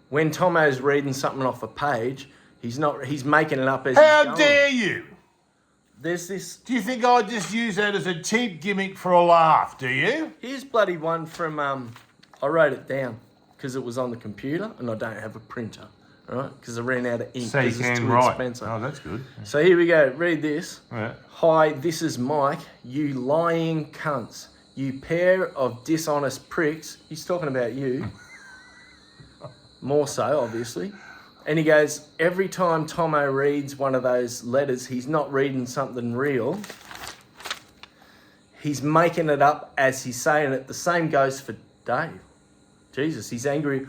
S2: When Tommo's reading something off a page, he's making it up as
S1: How
S2: he's going.
S1: dare you?
S2: There's this.
S1: Do you think I just use that as a cheap gimmick for a laugh, do you?
S2: Here's bloody one from, I wrote it down because it was on the computer and I don't have a printer. Right, because I ran out of ink
S1: So you
S2: because it's
S1: can
S2: too
S1: write.
S2: expensive.
S1: Oh, that's good.
S2: So here we go. Read this.
S1: Yeah.
S2: Hi, this is Mike. You lying cunts. You pair of dishonest pricks. He's talking about you. More so, obviously. And he goes, every time Tommo reads one of those letters, he's not reading something real. He's making it up as he's saying it. The same goes for Dave. Jesus, he's angry.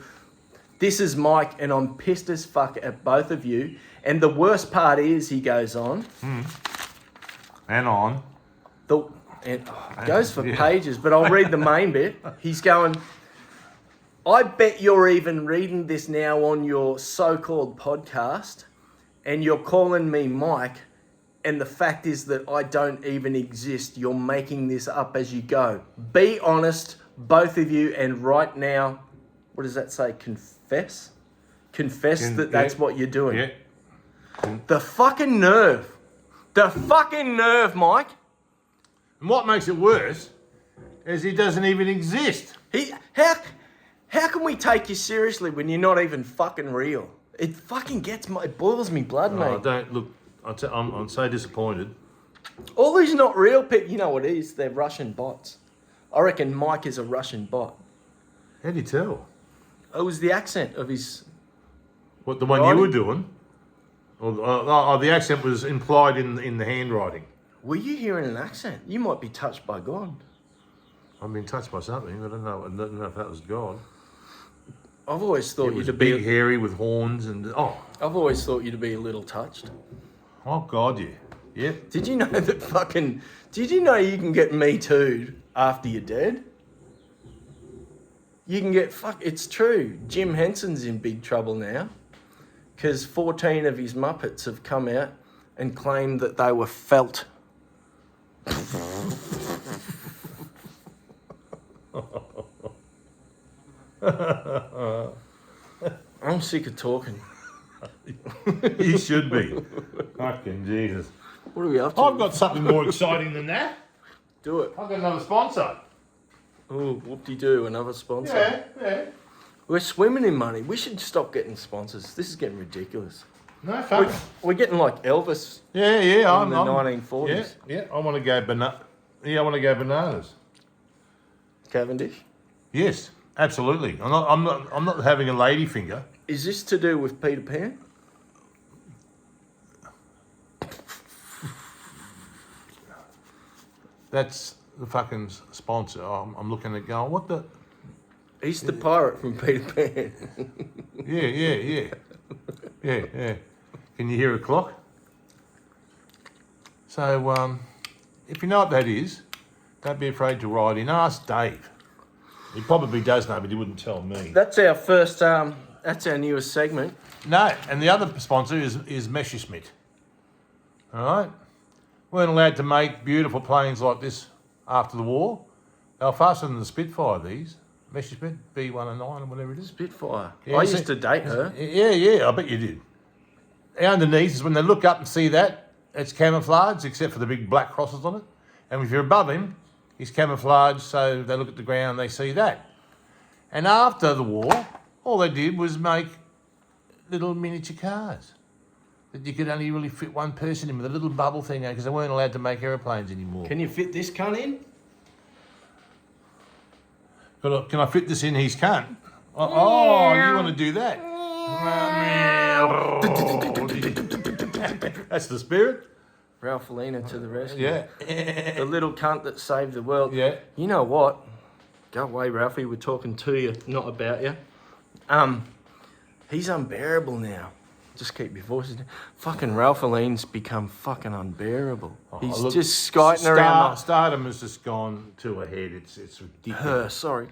S2: This is Mike, and I'm pissed as fuck at both of you. And the worst part is, he goes on.
S1: And on.
S2: Goes for pages, but I'll read the main bit. He's going, I bet you're even reading this now on your so-called podcast, and you're calling me Mike, and the fact is that I don't even exist. You're making this up as you go. Be honest, both of you, and right now, what does that say? Confess that's what you're doing.
S1: Yeah.
S2: The fucking nerve, Mike.
S1: And what makes it worse is he doesn't even exist.
S2: How can we take you seriously when you're not even fucking real? It fucking it boils me blood, mate.
S1: Don't look. I'm so disappointed.
S2: All these not real people, you know what it is? They're Russian bots. I reckon Mike is a Russian bot.
S1: How do you tell?
S2: It was the accent of his...
S1: What, the one you were doing? Or the accent was implied in the handwriting.
S2: Were you hearing an accent? You might be touched by God.
S1: I've been touched by something. I don't know if that was God.
S2: I've always thought
S1: It was
S2: you to be...
S1: big, hairy, with horns and...
S2: I've always thought you to be a little touched.
S1: Oh, God, yeah. Yep.
S2: Did you know that fucking... Did you know you can get Me Too'd after you're dead? You can get... It's true. Jim Henson's in big trouble now because 14 of his Muppets have come out and claimed that they were felt. I'm sick of talking.
S1: You should be. Fucking Jesus.
S2: What are we up to?
S1: I've got something more exciting than that.
S2: Do it.
S1: I've got another sponsor.
S2: Oh, whoop-de-doo, another sponsor.
S1: Yeah.
S2: We're swimming in money. We should stop getting sponsors. This is getting ridiculous.
S1: No fun.
S2: We're getting like Elvis
S1: Yeah.
S2: in the 1940s.
S1: Yeah. I want to go bananas.
S2: Cavendish.
S1: Yes, absolutely. I'm not having a lady finger.
S2: Is this to do with Peter Pan?
S1: That's the fucking sponsor. I'm looking at going, what the?
S2: He's the pirate from Peter Pan.
S1: Yeah. Can you hear a clock? So, if you know what that is, don't be afraid to write in. Ask Dave. He probably does know, but he wouldn't tell me.
S2: That's our first. That's our newest segment.
S1: No, and the other sponsor is Messerschmitt. All right? Weren't allowed to make beautiful planes like this after the war. They were faster than the Spitfire, these. Messerschmitt, B109 or whatever it is.
S2: Spitfire.
S1: Yeah,
S2: I
S1: see-
S2: used to date her.
S1: Yeah, I bet you did. Underneath is when they look up and see that, it's camouflage, except for the big black crosses on it. And if you're above him, he's camouflage, so they look at the ground, they see that. And after the war, all they did was make little miniature cars that you could only really fit one person in with a little bubble thing, because they weren't allowed to make aeroplanes anymore.
S2: Can you fit this cunt in?
S1: Can I fit this in his cunt? Oh, you want to do that? That's the spirit.
S2: Ralphalina to the rescue.
S1: Yeah.
S2: The little cunt that saved the world.
S1: Yeah.
S2: You know what? Go away, Ralphie. We're talking to you, not about you. He's unbearable now. Just keep your voices down. Fucking Ralphaline's become fucking unbearable. He's
S1: Look,
S2: just skiting around.
S1: Stardom has just gone to a head. It's ridiculous.
S2: Her, sorry.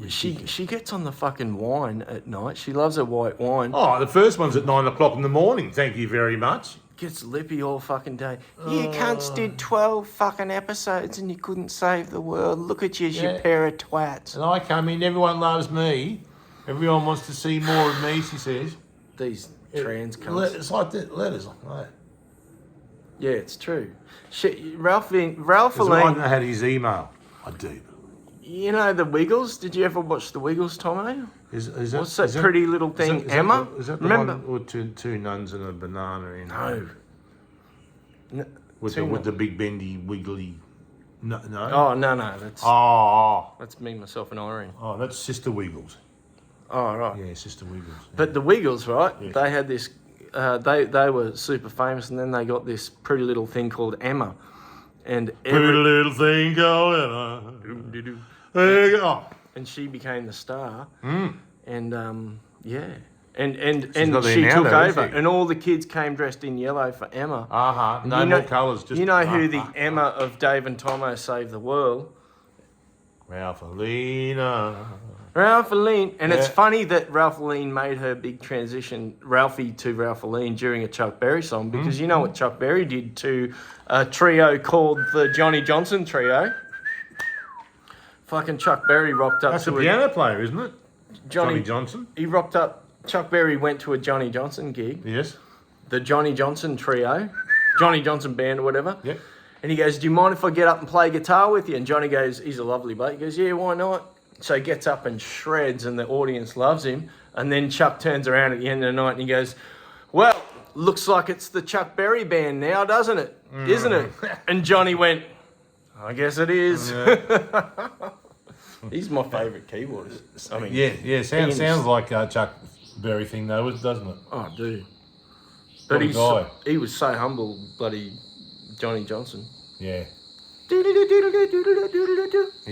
S2: She gets on the fucking wine at night. She loves her white wine.
S1: Oh, the first one's at 9 o'clock in the morning. Thank you very much.
S2: Gets lippy all fucking day. You cunts did 12 fucking episodes and you couldn't save the world. Look at you,
S1: Yeah.
S2: you pair of twats.
S1: And I come in, everyone loves me. Everyone wants to see more of me, she says.
S2: These trans cunts.
S1: It's like that. Letters like that.
S2: Yeah, it's true. Shit,
S1: Because I
S2: Ralphaline,
S1: had his email. I do.
S2: you know the Wiggles? Did you ever watch the Wiggles, Tommo?
S1: Is that,
S2: What's that
S1: is
S2: pretty little thing,
S1: is
S2: Emma?
S1: Is that the
S2: Remember?
S1: one with two nuns and a banana in?
S2: No.
S1: With the big bendy wiggly. No.
S2: Oh, no, that's
S1: Oh.
S2: that's me, myself, and Irene.
S1: Oh, that's Sister Wiggles.
S2: Oh, right.
S1: Yeah, Sister Wiggles. Yeah.
S2: But the Wiggles, right?
S1: Yes.
S2: They had this. They were super famous, and then they got this pretty little thing called Emma, and
S1: Pretty little thing going on. There you go.
S2: and she became the star,
S1: Mm.
S2: and yeah, and
S1: not there
S2: she
S1: now,
S2: took
S1: though, is
S2: over,
S1: she?
S2: and all the kids came dressed in yellow for Emma. And
S1: No
S2: you
S1: more
S2: know-
S1: colours. Just
S2: You know who the Emma of Dave and Tommo saved the world?
S1: Ralphalina.
S2: Ralphaline, and it's
S1: Yeah.
S2: funny that Ralphaline made her big transition, Ralphie to Ralphaline, during a Chuck Berry song, because you know what Chuck Berry did to a trio called the Johnny Johnson Trio. Fucking Chuck Berry rocked up
S1: That's
S2: to
S1: a piano player, isn't it?
S2: Johnny
S1: Johnson.
S2: He rocked up. Chuck Berry went to a Johnny Johnson gig,
S1: Yes.
S2: the Johnny Johnson Trio, Johnny Johnson Band or whatever.
S1: Yep.
S2: And he goes, "Do you mind if I get up and play guitar with you?" And Johnny goes, he's a lovely bloke. He goes, "Yeah, why not?" So he gets up and shreds, and the audience loves him. And then Chuck turns around at the end of the night and he goes, "Well, looks like it's the Chuck Berry Band now, doesn't it? Isn't it?" And Johnny went, "I guess it is." He's my favourite keyboardist. I mean,
S1: Yeah. Sounds like a Chuck Berry thing, though, doesn't it?
S2: Oh, dude.
S1: What
S2: But
S1: a guy.
S2: he was so humble, bloody Johnny Johnson.
S1: Yeah. He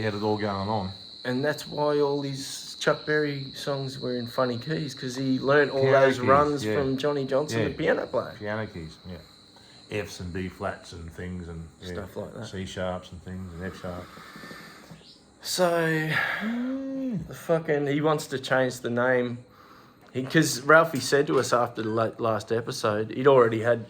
S1: had it all going on.
S2: And that's why all these Chuck Berry songs were in funny keys, because he learnt all
S1: Piano
S2: those
S1: keys,
S2: runs
S1: yeah.
S2: from Johnny Johnson,
S1: Yeah.
S2: the piano player.
S1: Piano keys, yeah. Fs and B flats and things and
S2: Stuff like that.
S1: C sharps and things and F sharp.
S2: So, he wants to change the name. Because Ralphie said to us after the last episode, had already had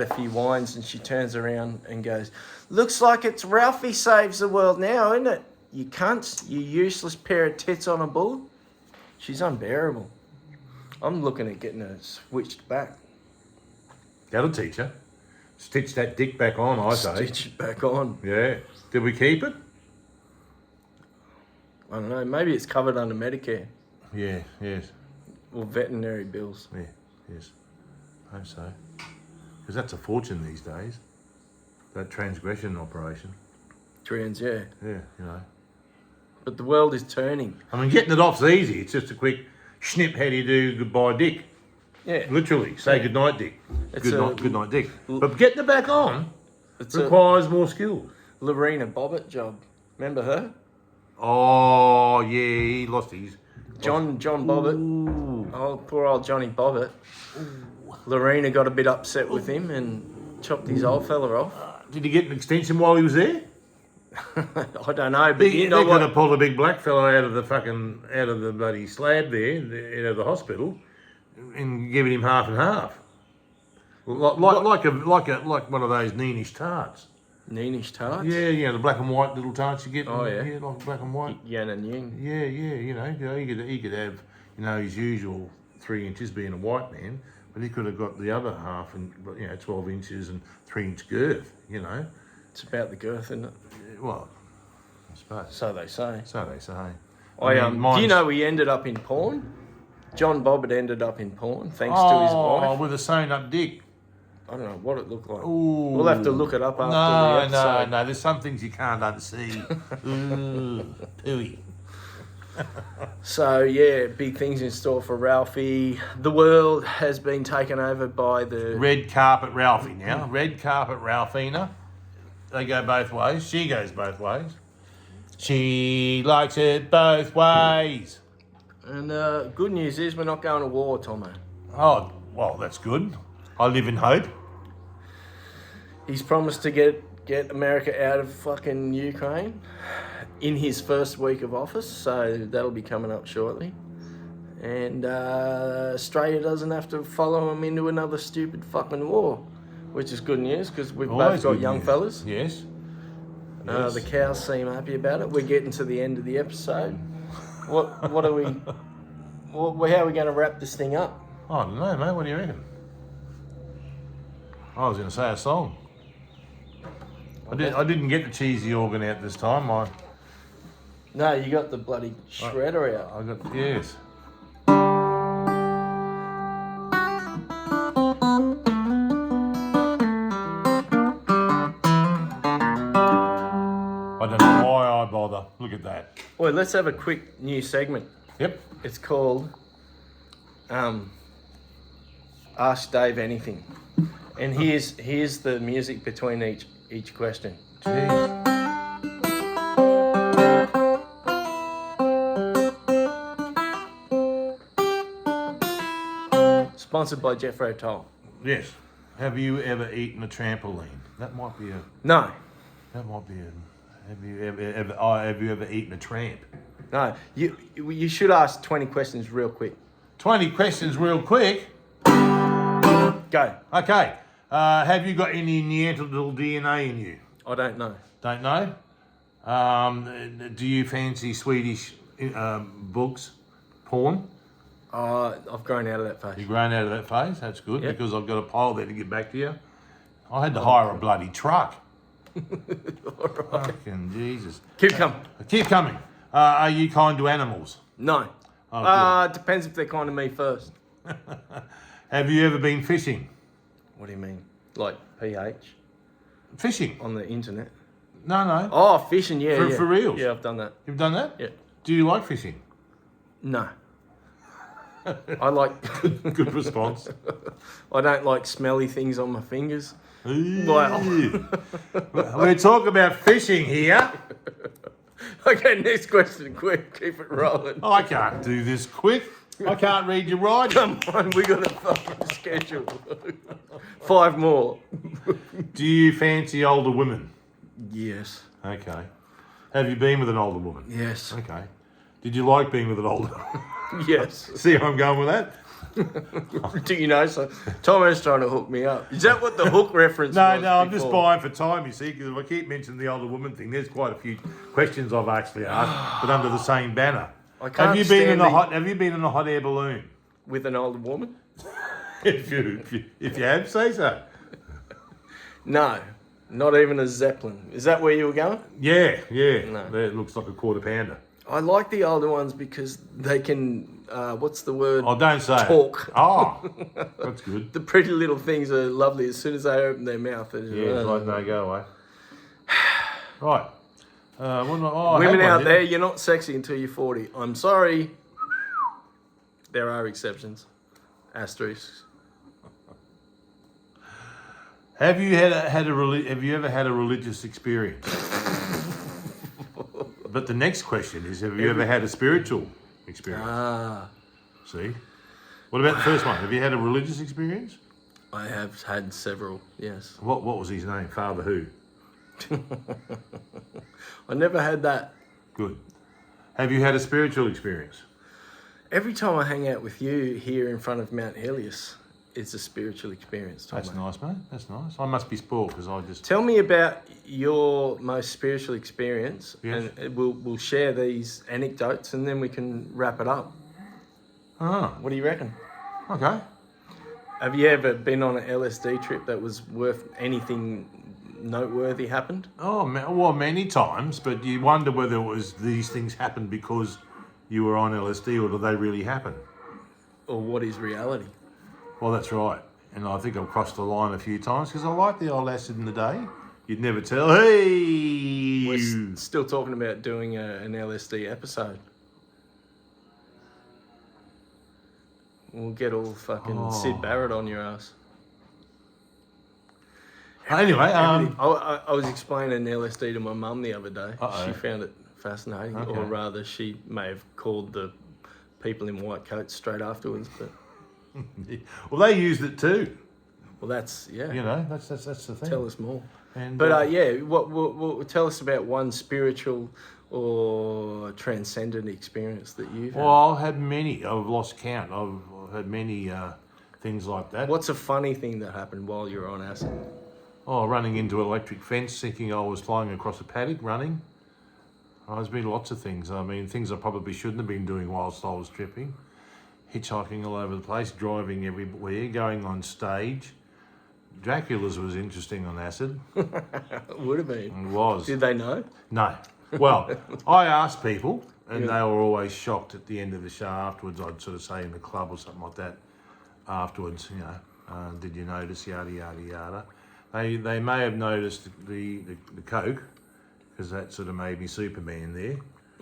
S2: a few wines, and she turns around and goes, "Looks like it's Ralphie saves the world now, isn't it? You cunts, you useless pair of tits on a bull." She's unbearable. I'm looking at getting her switched back.
S1: That'll teach her. Stitch that dick back on, I say.
S2: Stitch it back on.
S1: Yeah. Did we keep it?
S2: I don't know. Maybe it's covered under Medicare
S1: Yeah, yes.
S2: or veterinary bills.
S1: Yeah, yes. I hope so. Because that's a fortune these days. That transgression operation.
S2: Trends, yeah.
S1: Yeah, you know.
S2: But the world is turning.
S1: I mean, getting it off's easy. It's just a quick snip. How do you do goodbye, Dick?
S2: Yeah.
S1: Literally, say goodnight, Dick.
S2: It's
S1: Good night, Dick. But getting it back on
S2: It's
S1: requires more skill.
S2: a Lorena Bobbitt job. Remember her?
S1: Oh, yeah, he lost his.
S2: John Bobbitt.
S1: Ooh.
S2: Oh, poor old Johnny Bobbitt. Lorena got a bit upset with him and chopped his old fella off.
S1: Did he get an extension while he was there?
S2: I don't know, but
S1: They
S2: you know
S1: could
S2: what?
S1: have pulled a big black fella out of the bloody slab there, out of the hospital, and given him half and half. Like one of those Neenish tarts.
S2: Neenish tarts?
S1: Yeah, you know, the black and white little tarts you get.
S2: Oh, yeah.
S1: Yeah, like black and white.
S2: Yin and yin.
S1: Yeah, you know, he could have, you know, his usual 3 inches being a white man, but he could have got the other half and, 12 inches and 3-inch girth, you know.
S2: It's about the girth, isn't it?
S1: Well, I suppose.
S2: So they say.
S1: So they say.
S2: Do you
S1: mine's-
S2: know he ended up in porn? John Bobbitt ended up in porn thanks to his
S1: Oh,
S2: wife.
S1: with a sewn up dick.
S2: I don't know what it looked like.
S1: Ooh.
S2: We'll have to look it up after the episode.
S1: No. There's some things you can't unsee. Ooh, pooey.
S2: So yeah, big things in store for Ralphie. The world has been taken over by the
S1: Red carpet Ralphie now. Red carpet Ralphina. They go both ways. She goes both ways. She likes it both ways.
S2: and good news is we're not going to war, Tommo.
S1: Oh, well, that's good. I live in hope.
S2: He's promised to get America out of fucking Ukraine in his first week of office, so that'll be coming up shortly. And Australia doesn't have to follow him into another stupid fucking war, which is good news because we've
S1: Always
S2: both got
S1: good
S2: young
S1: news.
S2: fellas.
S1: Yes.
S2: The cows seem happy about it. We're getting to the end of the episode. What are we? How are we going to wrap this thing up?
S1: I don't know, mate. What do you reckon? I was going to say a song. I didn't get the cheesy organ out this time.
S2: No, you got the bloody shredder out.
S1: I got yes. I don't know why I bother. Look at that.
S2: Well, let's have a quick new segment.
S1: Yep.
S2: It's called Ask Dave Anything. And here's the music between each question.
S1: Jeez.
S2: Sponsored by Jeffro Toll.
S1: Yes. Have you ever eaten a trampoline? That might be a.
S2: No.
S1: Have you ever eaten a tramp?
S2: No. You should ask 20 questions real quick.
S1: 20 questions real quick.
S2: Go.
S1: Okay. Have you got any Neanderthal DNA in you?
S2: I don't know.
S1: Don't know. Do you fancy Swedish books, porn?
S2: I've grown out of that phase.
S1: You've grown out of that phase. That's good
S2: Yep.
S1: because I've got a pile there to get back to you. I had to hire a bloody truck. Fucking Jesus.
S2: Keep coming.
S1: Keep coming. Are you kind to animals?
S2: No.
S1: Oh,
S2: Depends if they're kind to me first.
S1: Have you ever been fishing?
S2: What do you mean? Like PH
S1: Fishing?
S2: on the internet?
S1: No.
S2: Oh, fishing, yeah.
S1: For-
S2: yeah.
S1: for reals?
S2: Yeah, I've done that.
S1: You've done that?
S2: Yeah.
S1: Do you like fishing?
S2: No. I like.
S1: Good response.
S2: I don't like smelly things on my fingers.
S1: Ooh. We're talking about fishing here.
S2: Okay, next question, quick. Keep it rolling.
S1: I can't do this quick. I can't read your writing.
S2: Come on, we got a fucking schedule. 5 more.
S1: Do you fancy older women?
S2: Yes.
S1: Okay. Have you been with an older woman?
S2: Yes.
S1: Okay. Did you like being with an older?
S2: Yes.
S1: See how I'm going with that?
S2: Do you know? So Tommo's trying to hook me up. Is that what the hook reference
S1: No,
S2: was?
S1: I'm just
S2: before?
S1: buying for time, you see, because if I keep mentioning the older woman thing, there's quite a few questions I've actually asked, but under the same banner.
S2: I can't
S1: Have you been in
S2: stand
S1: Have you been in a hot air balloon?
S2: With an older woman?
S1: If you have, say so.
S2: No, not even a Zeppelin. Is that where you were going?
S1: Yeah.
S2: No.
S1: That looks like a quarter pounder.
S2: I like the older ones because they can, what's the word?
S1: Oh, don't say
S2: Talk.
S1: it. Oh, that's good.
S2: The pretty little things are lovely as soon as they open their mouth.
S1: Yeah, it's like no go away. Right. I had
S2: Women
S1: one
S2: out there, you're not sexy until you're 40. I'm sorry. There are exceptions. Asterisks.
S1: Have you have you ever had a religious experience? But the next question is, have you ever had a spiritual experience?
S2: Ah,
S1: See? What about the first one? Have you had a religious experience?
S2: I have had several, yes.
S1: What was his name? Father who?
S2: I never had that.
S1: Good. Have you had a spiritual experience?
S2: Every time I hang out with you here in front of Mount Helios, it's a spiritual experience, Tommo.
S1: That's nice, mate. That's nice. I must be spoiled because I just...
S2: Tell me about your most spiritual experience,
S1: Yes.
S2: and we'll share these anecdotes, and then we can wrap it up.
S1: Ah,
S2: What do you reckon?
S1: okay.
S2: Have you ever been on an LSD trip that was worth anything noteworthy happened?
S1: Oh, well, many times, but you wonder whether it was these things happened because you were on LSD or do they really happen?
S2: Or what is reality?
S1: Well, that's right. And I think I've crossed the line a few times because I like the old acid in the day. You'd never tell. Hey!
S2: We're still talking about doing an LSD episode. We'll get all fucking Sid Barrett on your ass.
S1: Anyway,
S2: I was explaining LSD to my mum the other day.
S1: Uh-oh.
S2: She found it fascinating,
S1: Okay.
S2: or rather, she may have called the people in white coats straight afterwards. But
S1: well, they used it too.
S2: well, that's yeah.
S1: You know, that's the thing.
S2: Tell us more.
S1: And,
S2: But yeah, what tell us about one spiritual or transcendent experience that you've had.
S1: Well, I've had many. I've lost count. I've had many things like that.
S2: What's a funny thing that happened while you were on acid?
S1: Oh, running into an electric fence, thinking I was flying across a paddock, running. There's been lots of things. I mean, things I probably shouldn't have been doing whilst I was tripping. Hitchhiking all over the place, driving everywhere, going on stage. Dracula's was interesting on acid.
S2: It would have been.
S1: It was.
S2: Did they know?
S1: No. Well, I asked people, and they were always shocked at the end of the show afterwards. I'd sort of say in the club or something like that afterwards, you know, did you notice, yada, yada, yada. They may have noticed the coke, because that sort of made me Superman there.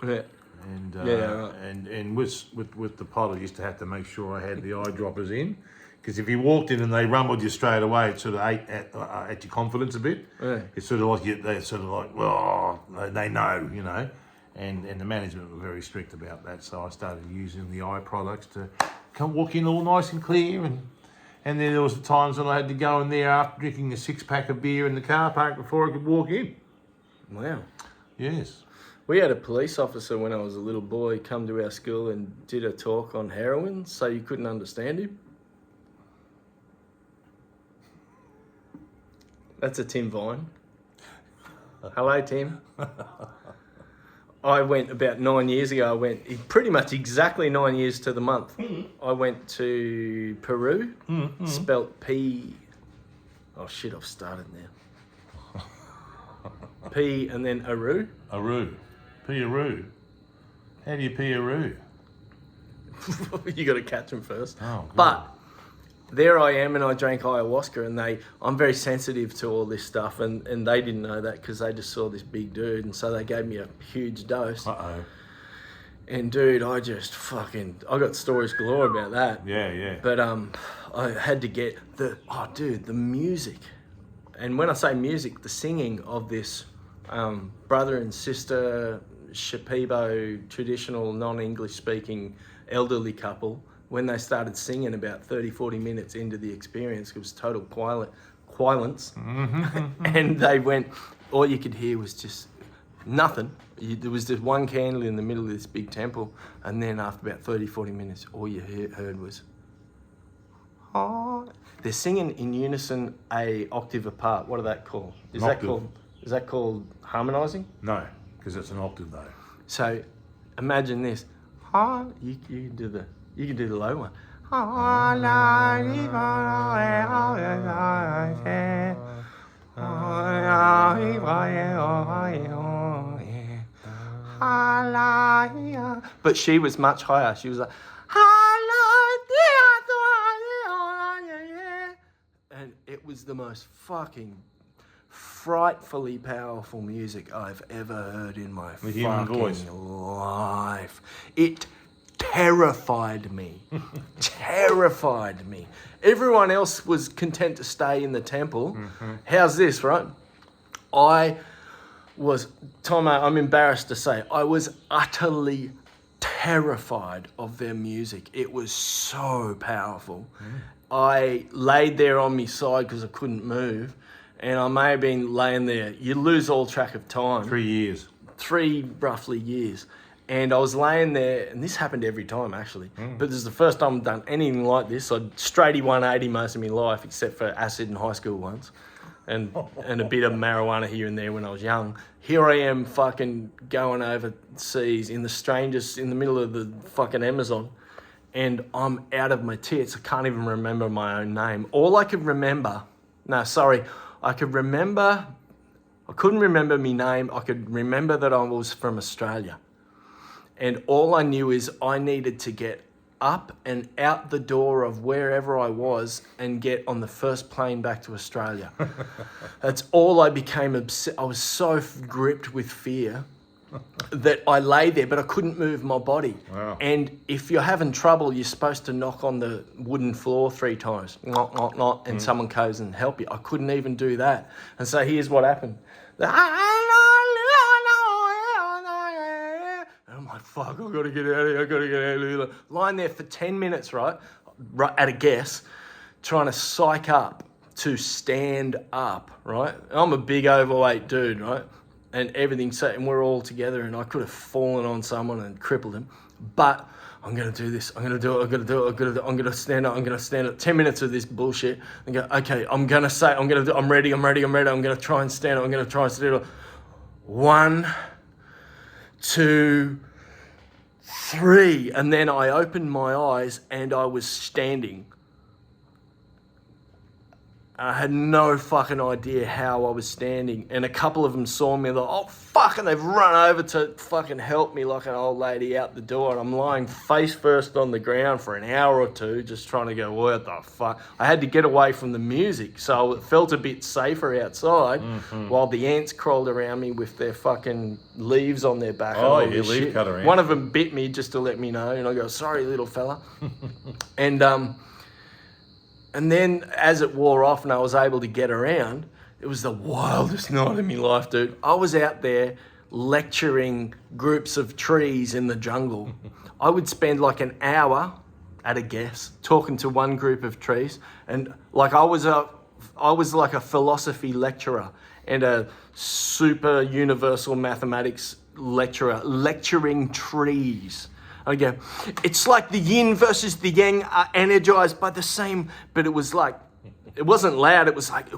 S2: Yeah.
S1: And
S2: right.
S1: and with the pot, I used to have to make sure I had the eyedroppers in, because if you walked in and they rumbled you straight away, it sort of ate at your confidence a bit.
S2: Yeah.
S1: It's sort of like they're sort of like, well, they know, you know, and the management were very strict about that. So I started using the eye products to come walk in all nice and clear, and then there was the times when I had to go in there after drinking a 6-pack of beer in the car park before I could walk in.
S2: Wow.
S1: Yes.
S2: We had a police officer when I was a little boy come to our school and did a talk on heroin, so you couldn't understand him. That's a Tim Vine. Hello, Tim. I went about 9 years ago. Pretty much exactly 9 years to the month. I went to Peru, spelt P. Oh shit! I've started now. P and then Aru.
S1: Aru. P-a-roo. How do you P-a-roo?
S2: You got to catch them first.
S1: Oh, good.
S2: But there I am, and I drank ayahuasca, and I'm very sensitive to all this stuff, and they didn't know that because they just saw this big dude, and so they gave me a huge dose.
S1: Uh-oh.
S2: And dude, I got stories galore about that.
S1: Yeah.
S2: But I had to get the music, and when I say music, the singing of this brother and sister Shipibo traditional non-English speaking elderly couple. When they started singing about 30-40 minutes into the experience, it was total quilence. And they went, all you could hear was just nothing. There was just one candle in the middle of this big temple, and then after about 30-40 minutes, all you heard was, oh. They're singing in unison a octave apart. What are that called? Is that called harmonizing?
S1: No, because it's an octave though.
S2: So imagine this. You can do the low one. But she was much higher. She was like, and it was the most fucking frightfully powerful music I've ever heard in my
S1: The human voice.
S2: fucking life. It terrified me. Terrified me. Everyone else was content to stay in the temple. How's this, right? I was, Tommo, I'm embarrassed to say, I was utterly terrified of their music. It was so powerful. I laid there on my side because I couldn't move, and I may have been laying there. You lose all track of time.
S1: 3 years.
S2: 3 roughly years. And I was laying there, and this happened every time actually, but this is the first time I've done anything like this. I'd straighty 180 most of my life, except for acid in high school once, and a bit of marijuana here and there when I was young. Here I am fucking going overseas in the middle of the fucking Amazon, and I'm out of my tits. I can't even remember my own name. All I could remember, I couldn't remember my name. I could remember that I was from Australia. And all I knew is I needed to get up and out the door of wherever I was and get on the first plane back to Australia. That's all I became I was so gripped with fear that I lay there, but I couldn't move my body.
S1: Wow.
S2: And if you're having trouble, you're supposed to knock on the wooden floor 3 times, knock, knock, knock, and someone goes and help you. I couldn't even do that. And so here's what happened. I'm like, fuck, I've got to get out of here, Lying there for 10 minutes, right, at a guess, trying to psych up to stand up, right? I'm a big overweight dude, right? And everything's and we're all together, and I could have fallen on someone and crippled him. But I'm going to do this. I'm going to do it. I'm going to stand up. 10 minutes of this bullshit and go, okay, I'm ready. I'm going to try and stand up. 1, 2, 3, and then I opened my eyes and I was standing. I had no fucking idea how I was standing, and a couple of them saw me and they're like, oh fuck, and they've run over to fucking help me like an old lady out the door, and I'm lying face first on the ground for an hour or 2 just trying to go, what the fuck. I had to get away from the music, so it felt a bit safer outside while the ants crawled around me with their fucking leaves on their back.
S1: Oh, yeah, leaf cutter ants.
S2: One of them bit me just to let me know, and I go, sorry little fella. And then as it wore off and I was able to get around, it was the wildest night of my life, dude. I was out there lecturing groups of trees in the jungle. I would spend like an hour, at a guess, talking to one group of trees. And like I was like a philosophy lecturer and a super universal mathematics lecturer, lecturing trees. I go, it's like the yin versus the yang are energized by the same, but it was like, it wasn't loud, it was like the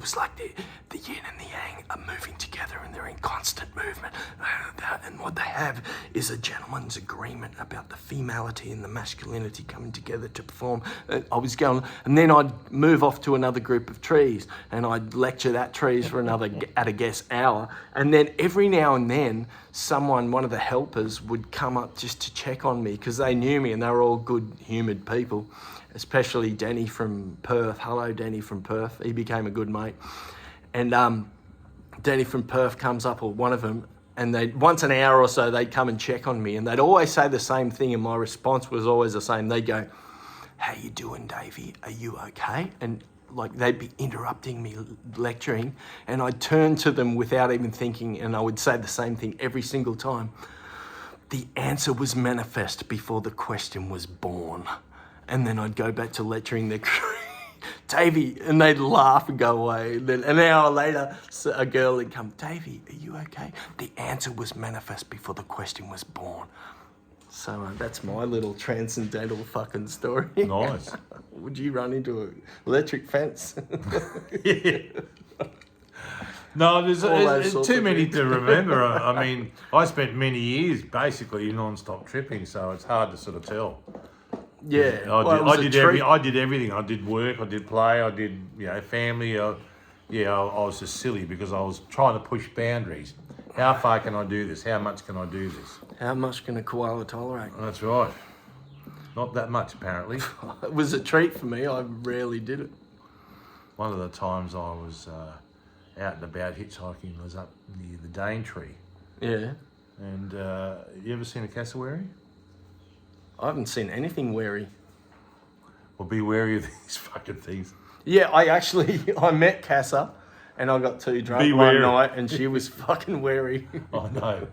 S2: yin and the yang are moving together and they're in constant movement. And what they have is a gentleman's agreement about the femality and the masculinity coming together to perform. I was going, and then I'd move off to another group of trees and I'd lecture that trees for another, at a guess, hour. And then every now and then, one of the helpers would come up just to check on me because they knew me and they were all good humoured people, especially Denny from Perth. Hello, Denny from Perth. He became a good mate. And Denny from Perth comes up, or one of them, and they once an hour or so they'd come and check on me, and they'd always say the same thing, and my response was always the same. They'd go, how you doing, Davey? Are you okay? And like they'd be interrupting me lecturing, and I'd turn to them without even thinking, and I would say the same thing every single time. The answer was manifest before the question was born. And then I'd go back to lecturing their Davey, and they'd laugh and go away. And then an hour later, a girl would come, Davey, are you okay? The answer was manifest before the question was born. So that's my little transcendental fucking story.
S1: Nice.
S2: Would you run into an electric fence?
S1: Yeah. No, there's too many to remember. I mean, I spent many years basically non-stop tripping, so it's hard to sort of tell.
S2: Yeah,
S1: I did everything. I did everything. I did work. I did play. I did family. Yeah, I was just silly because I was trying to push boundaries. How far can I do this? How much can I do this?
S2: How much can a koala tolerate?
S1: That's right. Not that much, apparently.
S2: It was a treat for me. I rarely did it.
S1: One of the times I was out and about hitchhiking was up near the Daintree.
S2: Yeah.
S1: And you ever seen a cassowary?
S2: I haven't seen anything wary.
S1: Well, be wary of these fucking things.
S2: Yeah, I met Casa and I got too drunk
S1: Be
S2: one
S1: wary.
S2: night and she was fucking wary.
S1: I know.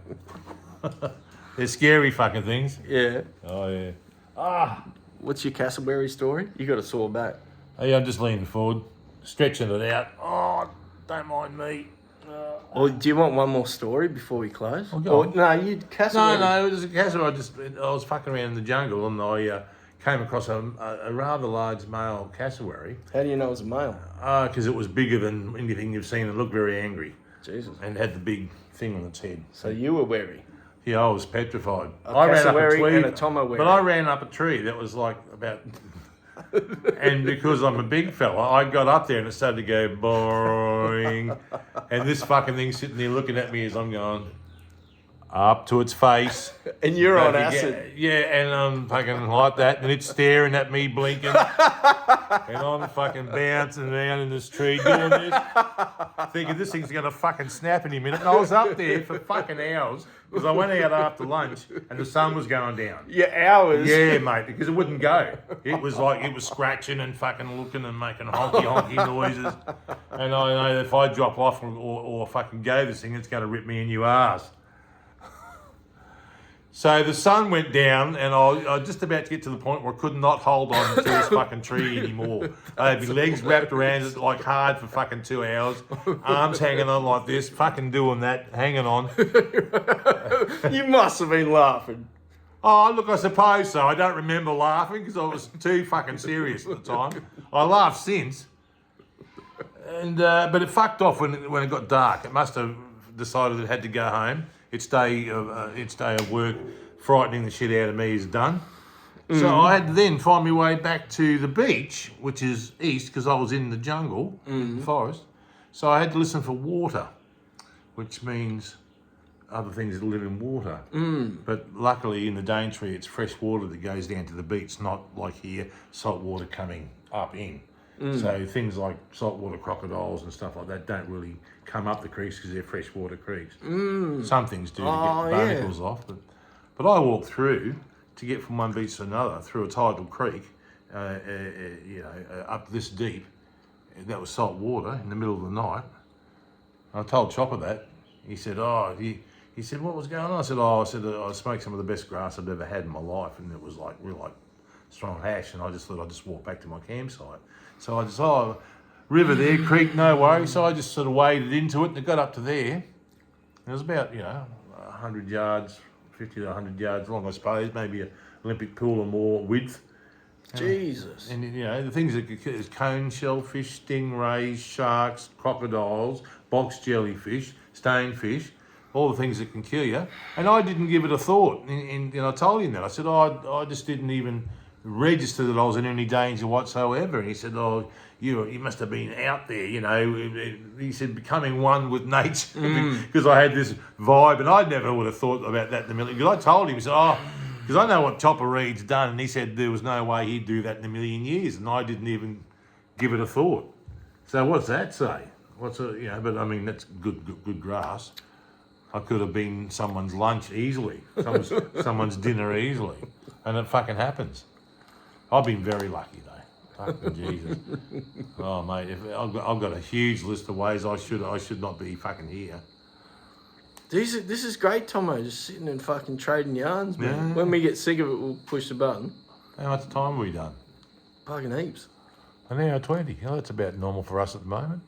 S1: They're scary fucking things.
S2: Yeah.
S1: Oh, yeah.
S2: What's your cassowary story? You got a sore back.
S1: Hey, I'm just leaning forward, stretching it out. Oh, don't mind me.
S2: Or do you want one more story before we close?
S1: Oh, go on.
S2: No, you cassowary.
S1: No, it was a cassowary. I was fucking around in the jungle and I came across a rather large male cassowary.
S2: How do you know it was a male?
S1: Because it was bigger than anything you've seen and looked very angry
S2: Jesus.
S1: and had the big thing on its head.
S2: So you were wary.
S1: Yeah, I was petrified.
S2: A cassowary and a Tommo wary.
S1: But I ran up a tree that was like about... and because I'm a big fella, I got up there and it started to go boing. And this fucking thing's sitting there looking at me as I'm going up to its face.
S2: And you're on
S1: But
S2: acid.
S1: Yeah, and I'm fucking like that. And it's staring at me, blinking. And I'm fucking bouncing around in this tree doing this. Thinking this thing's going to fucking snap any minute. And I was up there for fucking hours because I went out after lunch and the sun was going down.
S2: Yeah, hours.
S1: Yeah, mate, because it wouldn't go. It was like, it was scratching and fucking looking and making honky noises. And I know if I drop off or fucking go this thing, it's going to rip me a new ass. So the sun went down and I was just about to get to the point where I could not hold on to this fucking tree anymore. I had my legs wrapped around it like hard for fucking 2 hours, arms hanging on like this, fucking doing that, hanging on.
S2: You must have been laughing.
S1: Oh, look, I suppose so. I don't remember laughing because I was too fucking serious at the time. I laughed since. And but it fucked off when it got dark. It must have decided it had to go home. Its day of work frightening the shit out of me is done. So I had to then find my way back to the beach, which is east because I was in the jungle, the forest. So I had to listen for water, which means other things that live in water. But luckily in the Daintree, it's fresh water that goes down to the beach, not like here, salt water coming up in. So things like saltwater crocodiles and stuff like that don't really come up the creeks because they're freshwater creeks. Some things do to get barnacles off, but I walked through to get from one beach to another through a tidal creek, up this deep. That was salt water in the middle of the night. I told Chopper that. He said, he said, what was going on? I said, I smoked some of the best grass I've ever had in my life, and it was like real strong hash, and I just thought I'd just walk back to my campsite. So I just, river there, creek, no worry. So I just sort of waded into it and it got up to there. It was about, 100 yards, 50 to 100 yards long, I suppose, maybe an Olympic pool or more width.
S2: Jesus.
S1: And, the things that could kill is cone shellfish, stingrays, sharks, crocodiles, box jellyfish, stonefish, all the things that can kill you. And I didn't give it a thought. And I told him that. I said, I just didn't even register that I was in any danger whatsoever. And he said, you must have been out there, He said, becoming one with nature, because I had this vibe, and I never would have thought about that in the million. Because I told him, he said, because I know what Chopper Reed's done, and he said there was no way he'd do that in a million years, and I didn't even give it a thought. So what's that say? But I mean, that's good grass. I could have been someone's lunch easily, someone's dinner easily, and it fucking happens. I've been very lucky though. Fucking Jesus. Oh mate, I've got a huge list of ways I should not be fucking here.
S2: This is great, Tommo, just sitting and fucking trading yarns, man.
S1: Yeah.
S2: When we get sick of it, we'll push the button.
S1: How much time have we done?
S2: Fucking heaps.
S1: An hour 20. Well, that's about normal for us at the moment.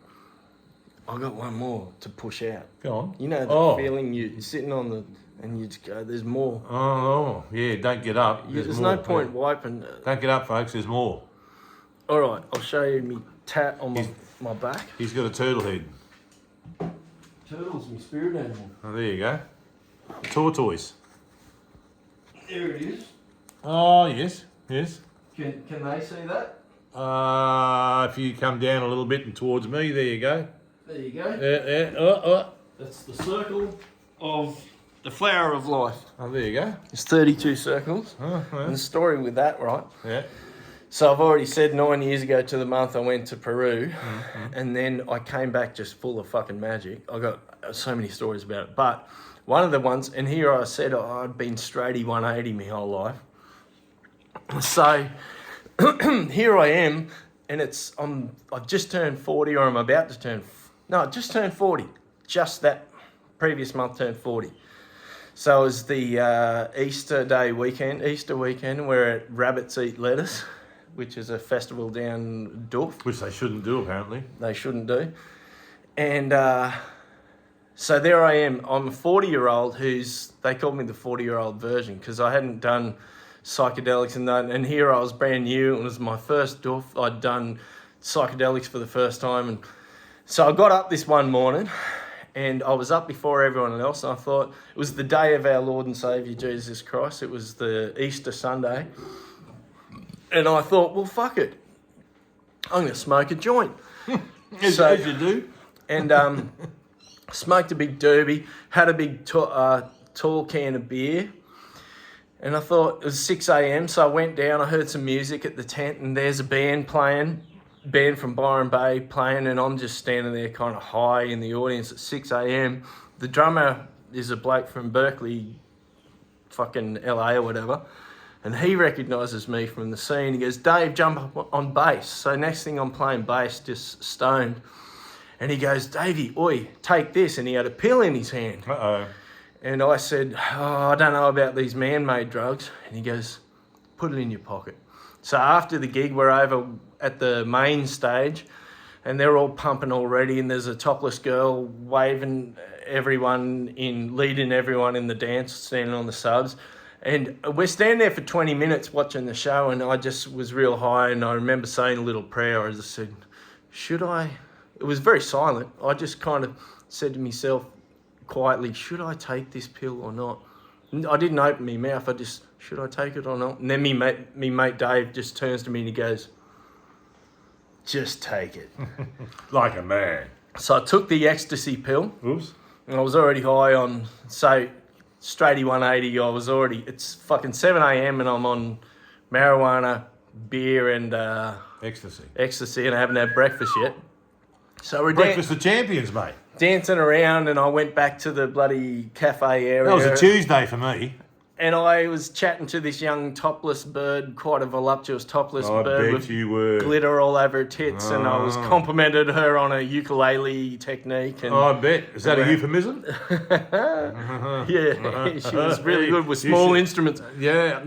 S2: I got one more to push out.
S1: Go on.
S2: You know that feeling you're sitting on and you just go, there's more.
S1: Oh, yeah, don't get up.
S2: There's
S1: more.
S2: no point wiping.
S1: Don't get up, folks, there's more.
S2: All right, I'll show you me tat on my back.
S1: He's got a turtle head.
S2: Turtle's my spirit animal.
S1: Oh, there you go. A tortoise.
S2: There it is.
S1: Oh, yes.
S2: Can they see that?
S1: If you come down a little bit and towards me, there you go.
S2: There you go.
S1: Yeah.
S2: That's the circle of the flower of life.
S1: Oh, there you go.
S2: It's 32 circles.
S1: Oh,
S2: And the story with that, right?
S1: yeah.
S2: So I've already said 9 years ago to the month I went to Peru, and then I came back just full of fucking magic. I got so many stories about it, but one of the ones, and here I said I'd been straighty 180 my whole life. So here I am, and I've just turned 40, or I'm about to turn. No, I just turned 40. Just that previous month turned 40. So it was the Easter weekend, we're at Rabbits Eat Lettuce, which is a festival down Doof.
S1: Which they shouldn't do, apparently.
S2: They shouldn't do. And so there I am. I'm a 40-year-old they called me the 40-year-old version because I hadn't done psychedelics and that. And here I was brand new. It was my first Doof. I'd done psychedelics for the first time. And so I got up this one morning, and I was up before everyone else. And I thought it was the day of our Lord and Saviour Jesus Christ. It was the Easter Sunday. And I thought, well, fuck it. I'm going to smoke a joint.
S1: As you do.
S2: And smoked a big doobie, had a big tall can of beer. And I thought it was 6 a.m, so I went down, I heard some music at the tent, and there's a band from Byron Bay playing, and I'm just standing there kind of high in the audience at 6 a.m. The drummer is a bloke from Berkeley, fucking LA or whatever. And he recognises me from the scene. He goes, Dave, jump up on bass. So next thing I'm playing bass, just stoned. And he goes, Davey, oi, take this. And he had a pill in his hand.
S1: Uh-oh.
S2: And I said, I don't know about these man-made drugs. And he goes, put it in your pocket. So after the gig, we're over at the main stage. And they're all pumping already. And there's a topless girl waving leading everyone in the dance, standing on the subs. And we're standing there for 20 minutes watching the show, and I just was real high, and I remember saying a little prayer. I just said, should I? It was very silent. I just kind of said to myself quietly, should I take this pill or not? I didn't open my mouth. I just, should I take it or not? And then me mate Dave just turns to me and he goes, just take it.
S1: Like a man.
S2: So I took the ecstasy pill.
S1: Oops.
S2: And I was already high on, so straighty 180, it's fucking 7 a.m. and I'm on marijuana, beer and ecstasy, and I haven't had breakfast yet. So we're
S1: Breakfast of champions, mate.
S2: dancing around, and I went back to the bloody cafe area.
S1: That was a Tuesday for me.
S2: And I was chatting to this young topless bird, quite a voluptuous topless bird with glitter all over her tits, and I was complimented her on a ukulele technique. And
S1: I bet. Is that a euphemism?
S2: Yeah, she was really good with small instruments.
S1: Yeah.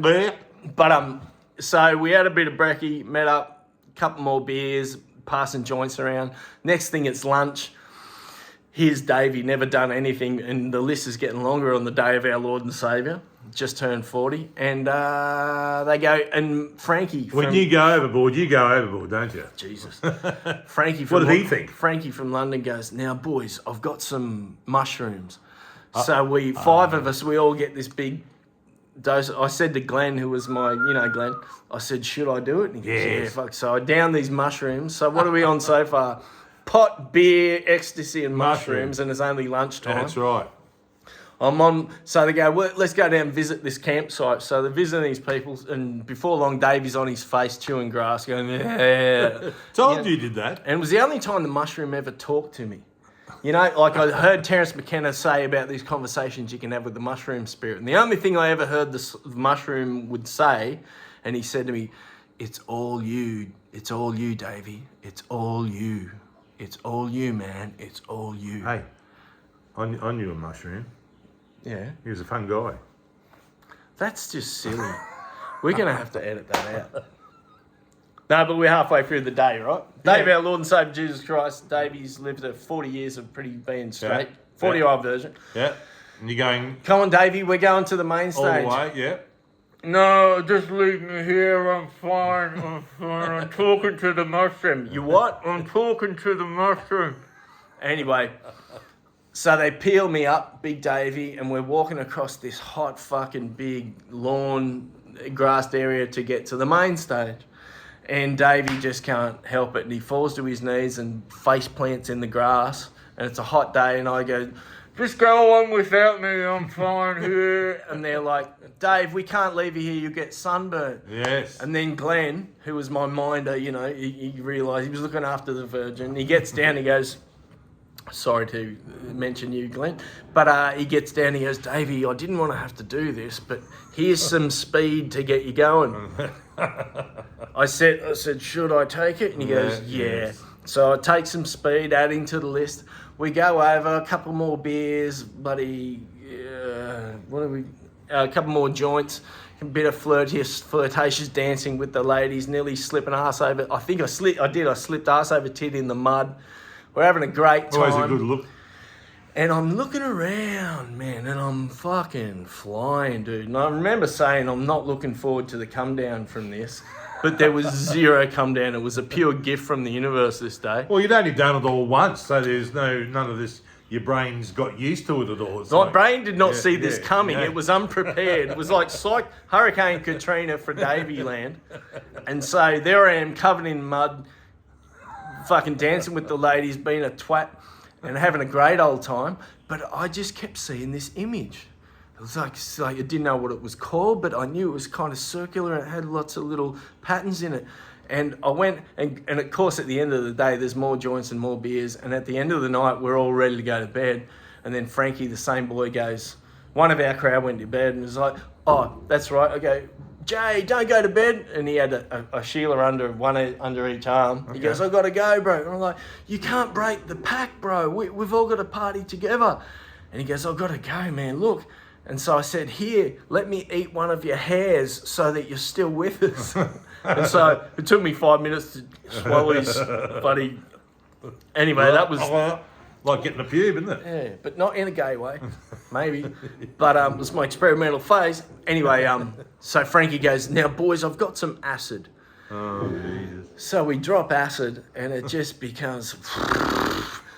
S2: But so we had a bit of brekkie, met up, a couple more beers, passing joints around. Next thing, it's lunch. Here's Davey, never done anything, and the list is getting longer on the day of our Lord and Saviour. Just turned 40, and they go, and Frankie.
S1: When you go overboard, don't you?
S2: Jesus. Frankie
S1: What did he think?
S2: Frankie from London goes, now boys, I've got some mushrooms. So five of us, we all get this big dose. I said to Glenn, who was Glenn, I said, should I do it? And he goes, yeah, fuck. So I downed these mushrooms. So what are we on so far? Pot, beer, ecstasy, and mushrooms, and it's only lunchtime.
S1: That's right.
S2: So they go, well, let's go down and visit this campsite. So they're visiting these people, and before long, Davey's on his face chewing grass, going, yeah.
S1: Told you did that.
S2: And it was the only time the mushroom ever talked to me. Like I heard Terence McKenna say about these conversations you can have with the mushroom spirit. And the only thing I ever heard the mushroom would say, and he said to me, it's all you, Davey. It's all you. It's all you, man. It's all you.
S1: Hey, I knew a mushroom.
S2: Yeah.
S1: He was a fun guy.
S2: That's just silly. We're going to have to edit that out. No, but we're halfway through the day, right? Dave, our Lord and Saviour Jesus Christ. Davey's lived 40 years of being straight. 40-year-old version.
S1: Yeah. And you're going...
S2: Come on, Davey, we're going to the main stage.
S1: All the way, yeah.
S2: No, just leave me here. I'm fine. I'm talking to the mushroom. You what? I'm talking to the mushroom. Anyway, so they peel me up, Big Davey, and we're walking across this hot fucking big lawn, grassed area to get to the main stage. And Davey just can't help it, and he falls to his knees and face plants in the grass. And it's a hot day, and I go, just go on without me, I'm fine here. And they're like, Dave, we can't leave you here, you get sunburned.
S1: Yes.
S2: And then Glenn, who was my minder, you know, he realised he was looking after the Virgin. He gets down, he goes, sorry to mention you, Glenn, but he gets down, he goes, Davey, I didn't want to have to do this, but here's some speed to get you going. I said, should I take it? And he goes, yeah.
S1: Yes.
S2: So I take some speed, adding to the list. We go over, a couple more beers, buddy, a couple more joints, a bit of flirtatious dancing with the ladies, nearly slipping arse over. I think I slipped arse over tit in the mud. We're having a great time.
S1: Always a good look.
S2: And I'm looking around, man, and I'm fucking flying, dude. And I remember saying I'm not looking forward to the come down from this, but there was zero come down. It was a pure gift from the universe this day.
S1: Well, you'd only done it all once, so there's none of this. Your brain's got used to it at all. It's
S2: My
S1: like-
S2: brain did not
S1: Yeah,
S2: see this
S1: yeah,
S2: coming.
S1: yeah.
S2: It was unprepared. It was like Hurricane Katrina for Davy Land. And so there I am, covered in mud, fucking dancing with the ladies, being a twat and having a great old time. But I just kept seeing this image. It was like I didn't know what it was called, but I knew it was kind of circular and it had lots of little patterns in it. And I went, and of course at the end of the day, there's more joints and more beers. And at the end of the night, we're all ready to go to bed. And then Frankie, the same boy, goes, one of our crowd went to bed and was like, oh, that's right. I go, Jay, don't go to bed. And he had a Sheila under each arm. He goes, I've got to go, bro. And I'm like, you can't break the pack, bro. We've all got to party together. And he goes, I've got to go, man, look. And so I said, here, let me eat one of your hairs so that you're still with us. And so it took me 5 minutes to swallow his buddy. Anyway, that was...
S1: like getting a pube, isn't it?
S2: Yeah, but not in a gay way, maybe. But it was my experimental phase. Anyway, so Frankie goes, now, boys, I've got some acid.
S1: Oh, Jesus.
S2: So we drop acid and it just becomes...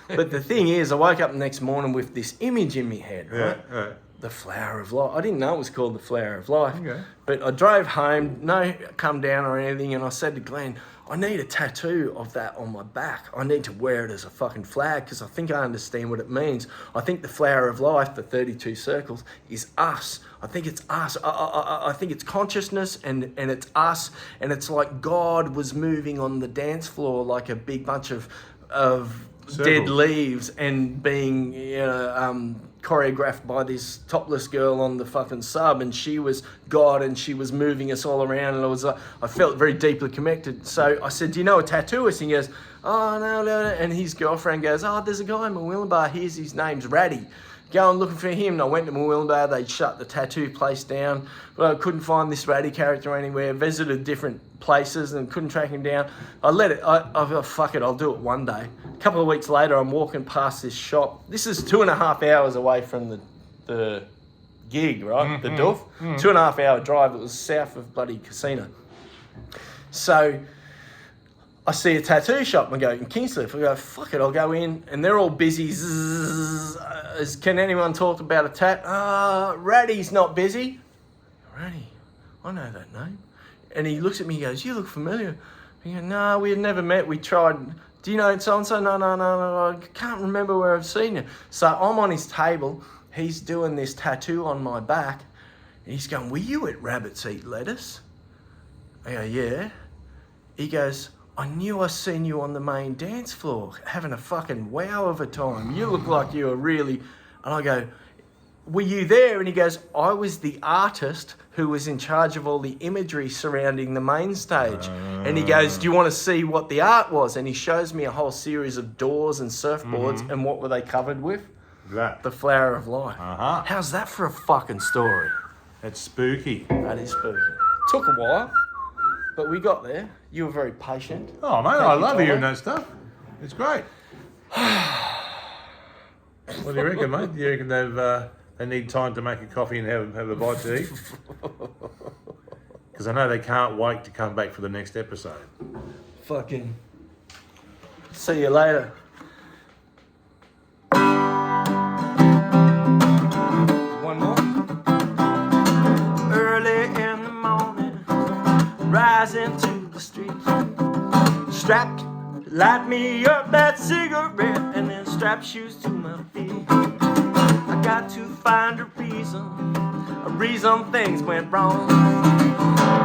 S2: But the thing is, I woke up the next morning with this image in my head, right?
S1: Yeah.
S2: The Flower of Life. I didn't know it was called the Flower of Life.
S1: Okay.
S2: But I drove home, no come down or anything, and I said to Glenn, I need a tattoo of that on my back. I need to wear it as a fucking flag because I think I understand what it means. I think the Flower of Life, the 32 circles, is us. I think it's us. I think it's consciousness and it's us. And it's like God was moving on the dance floor like a big bunch of dead leaves and being, choreographed by this topless girl on the fucking sub, and she was God and she was moving us all around, and I felt very deeply connected. So I said, do you know a tattooist? And he goes, oh, no. And his girlfriend goes, oh, there's a guy in Murwillumbah, here's his name's Ratty. Go and looking for him. And I went to Murwillumbah, they'd shut the tattoo place down, but I couldn't find this Ratty character anywhere. Visited different places and couldn't track him down. I thought, fuck it, I'll do it one day. A couple of weeks later, I'm walking past this shop. This is 2.5 hours away from the gig, right? The Doof. 2.5 hour drive. It was south of bloody Casino. So I see a tattoo shop and I go, in Kingscliff. I go, fuck it, I'll go in. And they're all busy. Can anyone talk about a tat? Ratty's not busy. Ratty, I know that name. And he looks at me, he goes, you look familiar. I go, no, we had never met. We tried. Do you know so-and-so? No, I can't remember where I've seen you. So I'm on his table. He's doing this tattoo on my back. And he's going, were you at Rabbits Eat Lettuce? I go, yeah. He goes, I knew I seen you on the main dance floor having a fucking wow of a time. You look like you were really... And I go, were you there? And he goes, I was the artist who was in charge of all the imagery surrounding the main stage. And he goes, do you want to see what the art was? And he shows me a whole series of doors and surfboards. And what were they covered with?
S1: That.
S2: The Flower of Life.
S1: Uh-huh.
S2: How's that for a fucking story?
S1: That's spooky.
S2: That is spooky. Took a while, but we got there. You were very patient.
S1: Oh, mate, I love hearing that stuff. It's great. What do you reckon, mate? Do you reckon they need time to make a coffee and have a bite to eat? Because I know they can't wait to come back for the next episode.
S2: Fucking. See you later. One more. Early in the morning, rising to the streets. Strapped, light me up that cigarette, and then strap shoes to my feet. I got to find a reason things went wrong.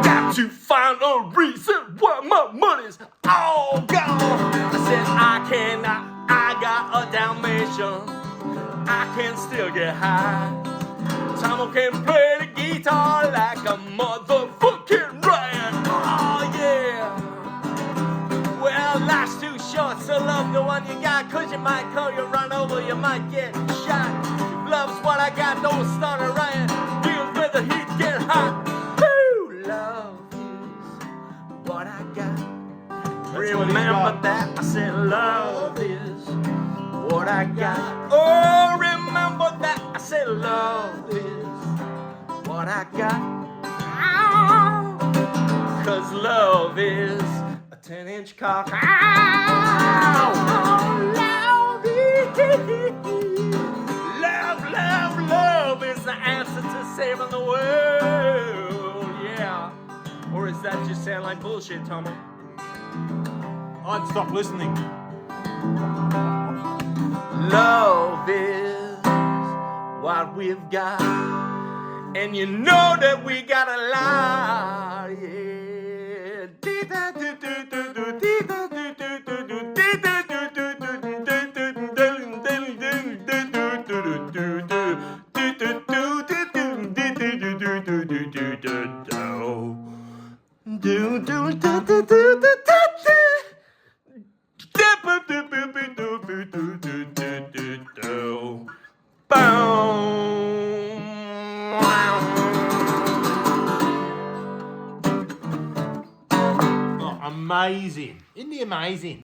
S2: Got to find a reason why my money's all gone. I said I got a Dalmatian. I can still get high. Tommo can play the guitar like a motherfucking riot. Oh yeah. Well, life's too short, so love the one you got. Cause you might call, you run over, you might get shot. If love's what I got, don't start a riot. Deal with the heat, get hot. Woo! Love is what I got. Remember that, I said love is what I got. Oh, remember that, I said love is what I got. Cause love is a 10-inch cock. Love is the answer to saving the world. Yeah. Or does that just sound like bullshit, Tommo?
S1: I'd stop listening.
S2: Love is what we've got, and you know that we got a lot. Yeah.
S1: Oh, amazing. Isn't he amazing?